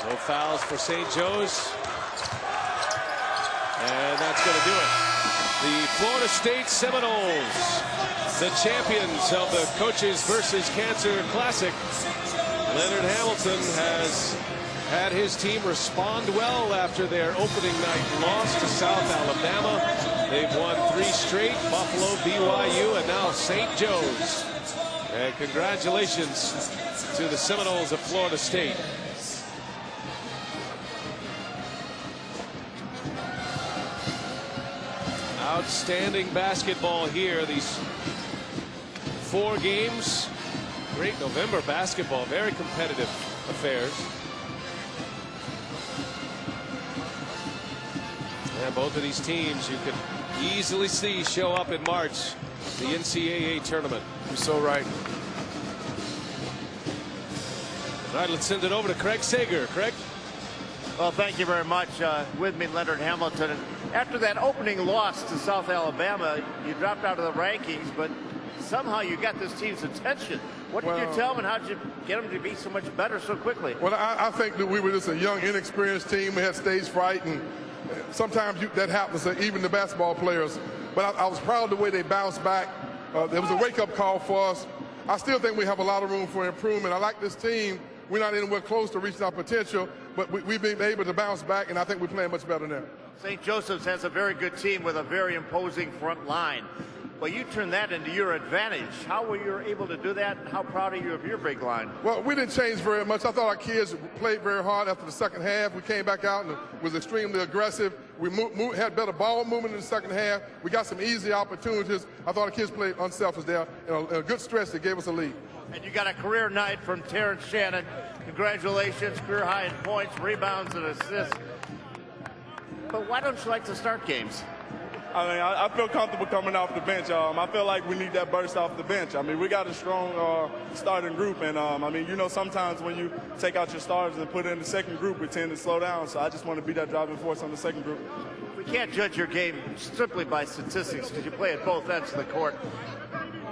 No fouls for St. Joe's. And that's going to do it. The Florida State Seminoles, the champions of the Coaches versus Cancer Classic. Leonard Hamilton has had his team respond well after their opening night loss to South Alabama. They've won 3 straight, Buffalo, BYU, and now St. Joe's. And congratulations to the Seminoles of Florida State. Outstanding basketball here. These 4 games. Great November basketball. Very competitive affairs. And both of these teams you can easily see show up in March. The NCAA tournament. You're so right. All right, let's send it over to Craig Sager. Craig? Well, thank you very much. With me, Leonard Hamilton. And after that opening loss to South Alabama, you dropped out of the rankings, but somehow you got this team's attention. What did you tell them, and how did you get them to be so much better so quickly? Well, I think that we were just a young, inexperienced team. We had stage fright, and sometimes that happens to even the basketball players. But I was proud of the way they bounced back. There was a wake-up call for us. I still think we have a lot of room for improvement. I like this team. We're not anywhere close to reaching our potential, but we've been able to bounce back, and I think we're playing much better now. St. Joseph's has a very good team with a very imposing front line. Well, you turned that into your advantage. How were you able to do that, and how proud are you of your big line? Well, we didn't change very much. I thought our kids played very hard after the second half. We came back out and was extremely aggressive. We had better ball movement in the second half. We got some easy opportunities. I thought our kids played unselfish there. A good stretch that gave us a lead. And you got a career night from Terrence Shannon. Congratulations, career high in points, rebounds, and assists. But why don't you like to start games? I mean, I feel comfortable coming off the bench. I feel like we need that burst off the bench. I mean, we got a strong starting group, and I mean, you know, sometimes when you take out your stars and put it in the second group, we tend to slow down. So I just want to be that driving force on the second group. We can't judge your game simply by statistics because you play at both ends of the court.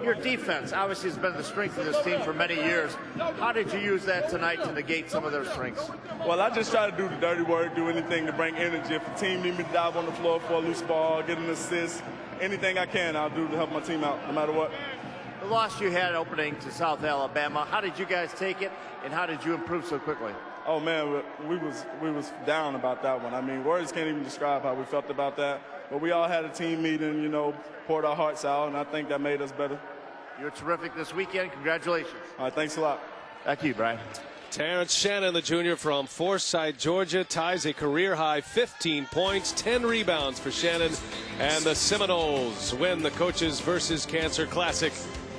Your defense obviously has been the strength of this team for many years. How did you use that tonight to negate some of their strengths? Well, I just try to do the dirty work, do anything to bring energy. If the team need me to dive on the floor for a loose ball, get an assist, anything I can, I'll do to help my team out, no matter what. The loss you had opening to South Alabama, how did you guys take it, and how did you improve so quickly? Oh, man, we was down about that one. I mean, words can't even describe how we felt about that. But we all had a team meeting, you know, poured our hearts out, and I think that made us better. You're terrific this weekend. Congratulations. All right, thanks a lot. Thank you, Brian. Terrence Shannon, the junior from Forsyth, Georgia, ties a career-high 15 points, 10 rebounds for Shannon. And the Seminoles win the Coaches versus Cancer Classic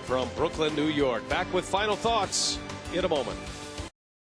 from Brooklyn, New York. Back with final thoughts in a moment.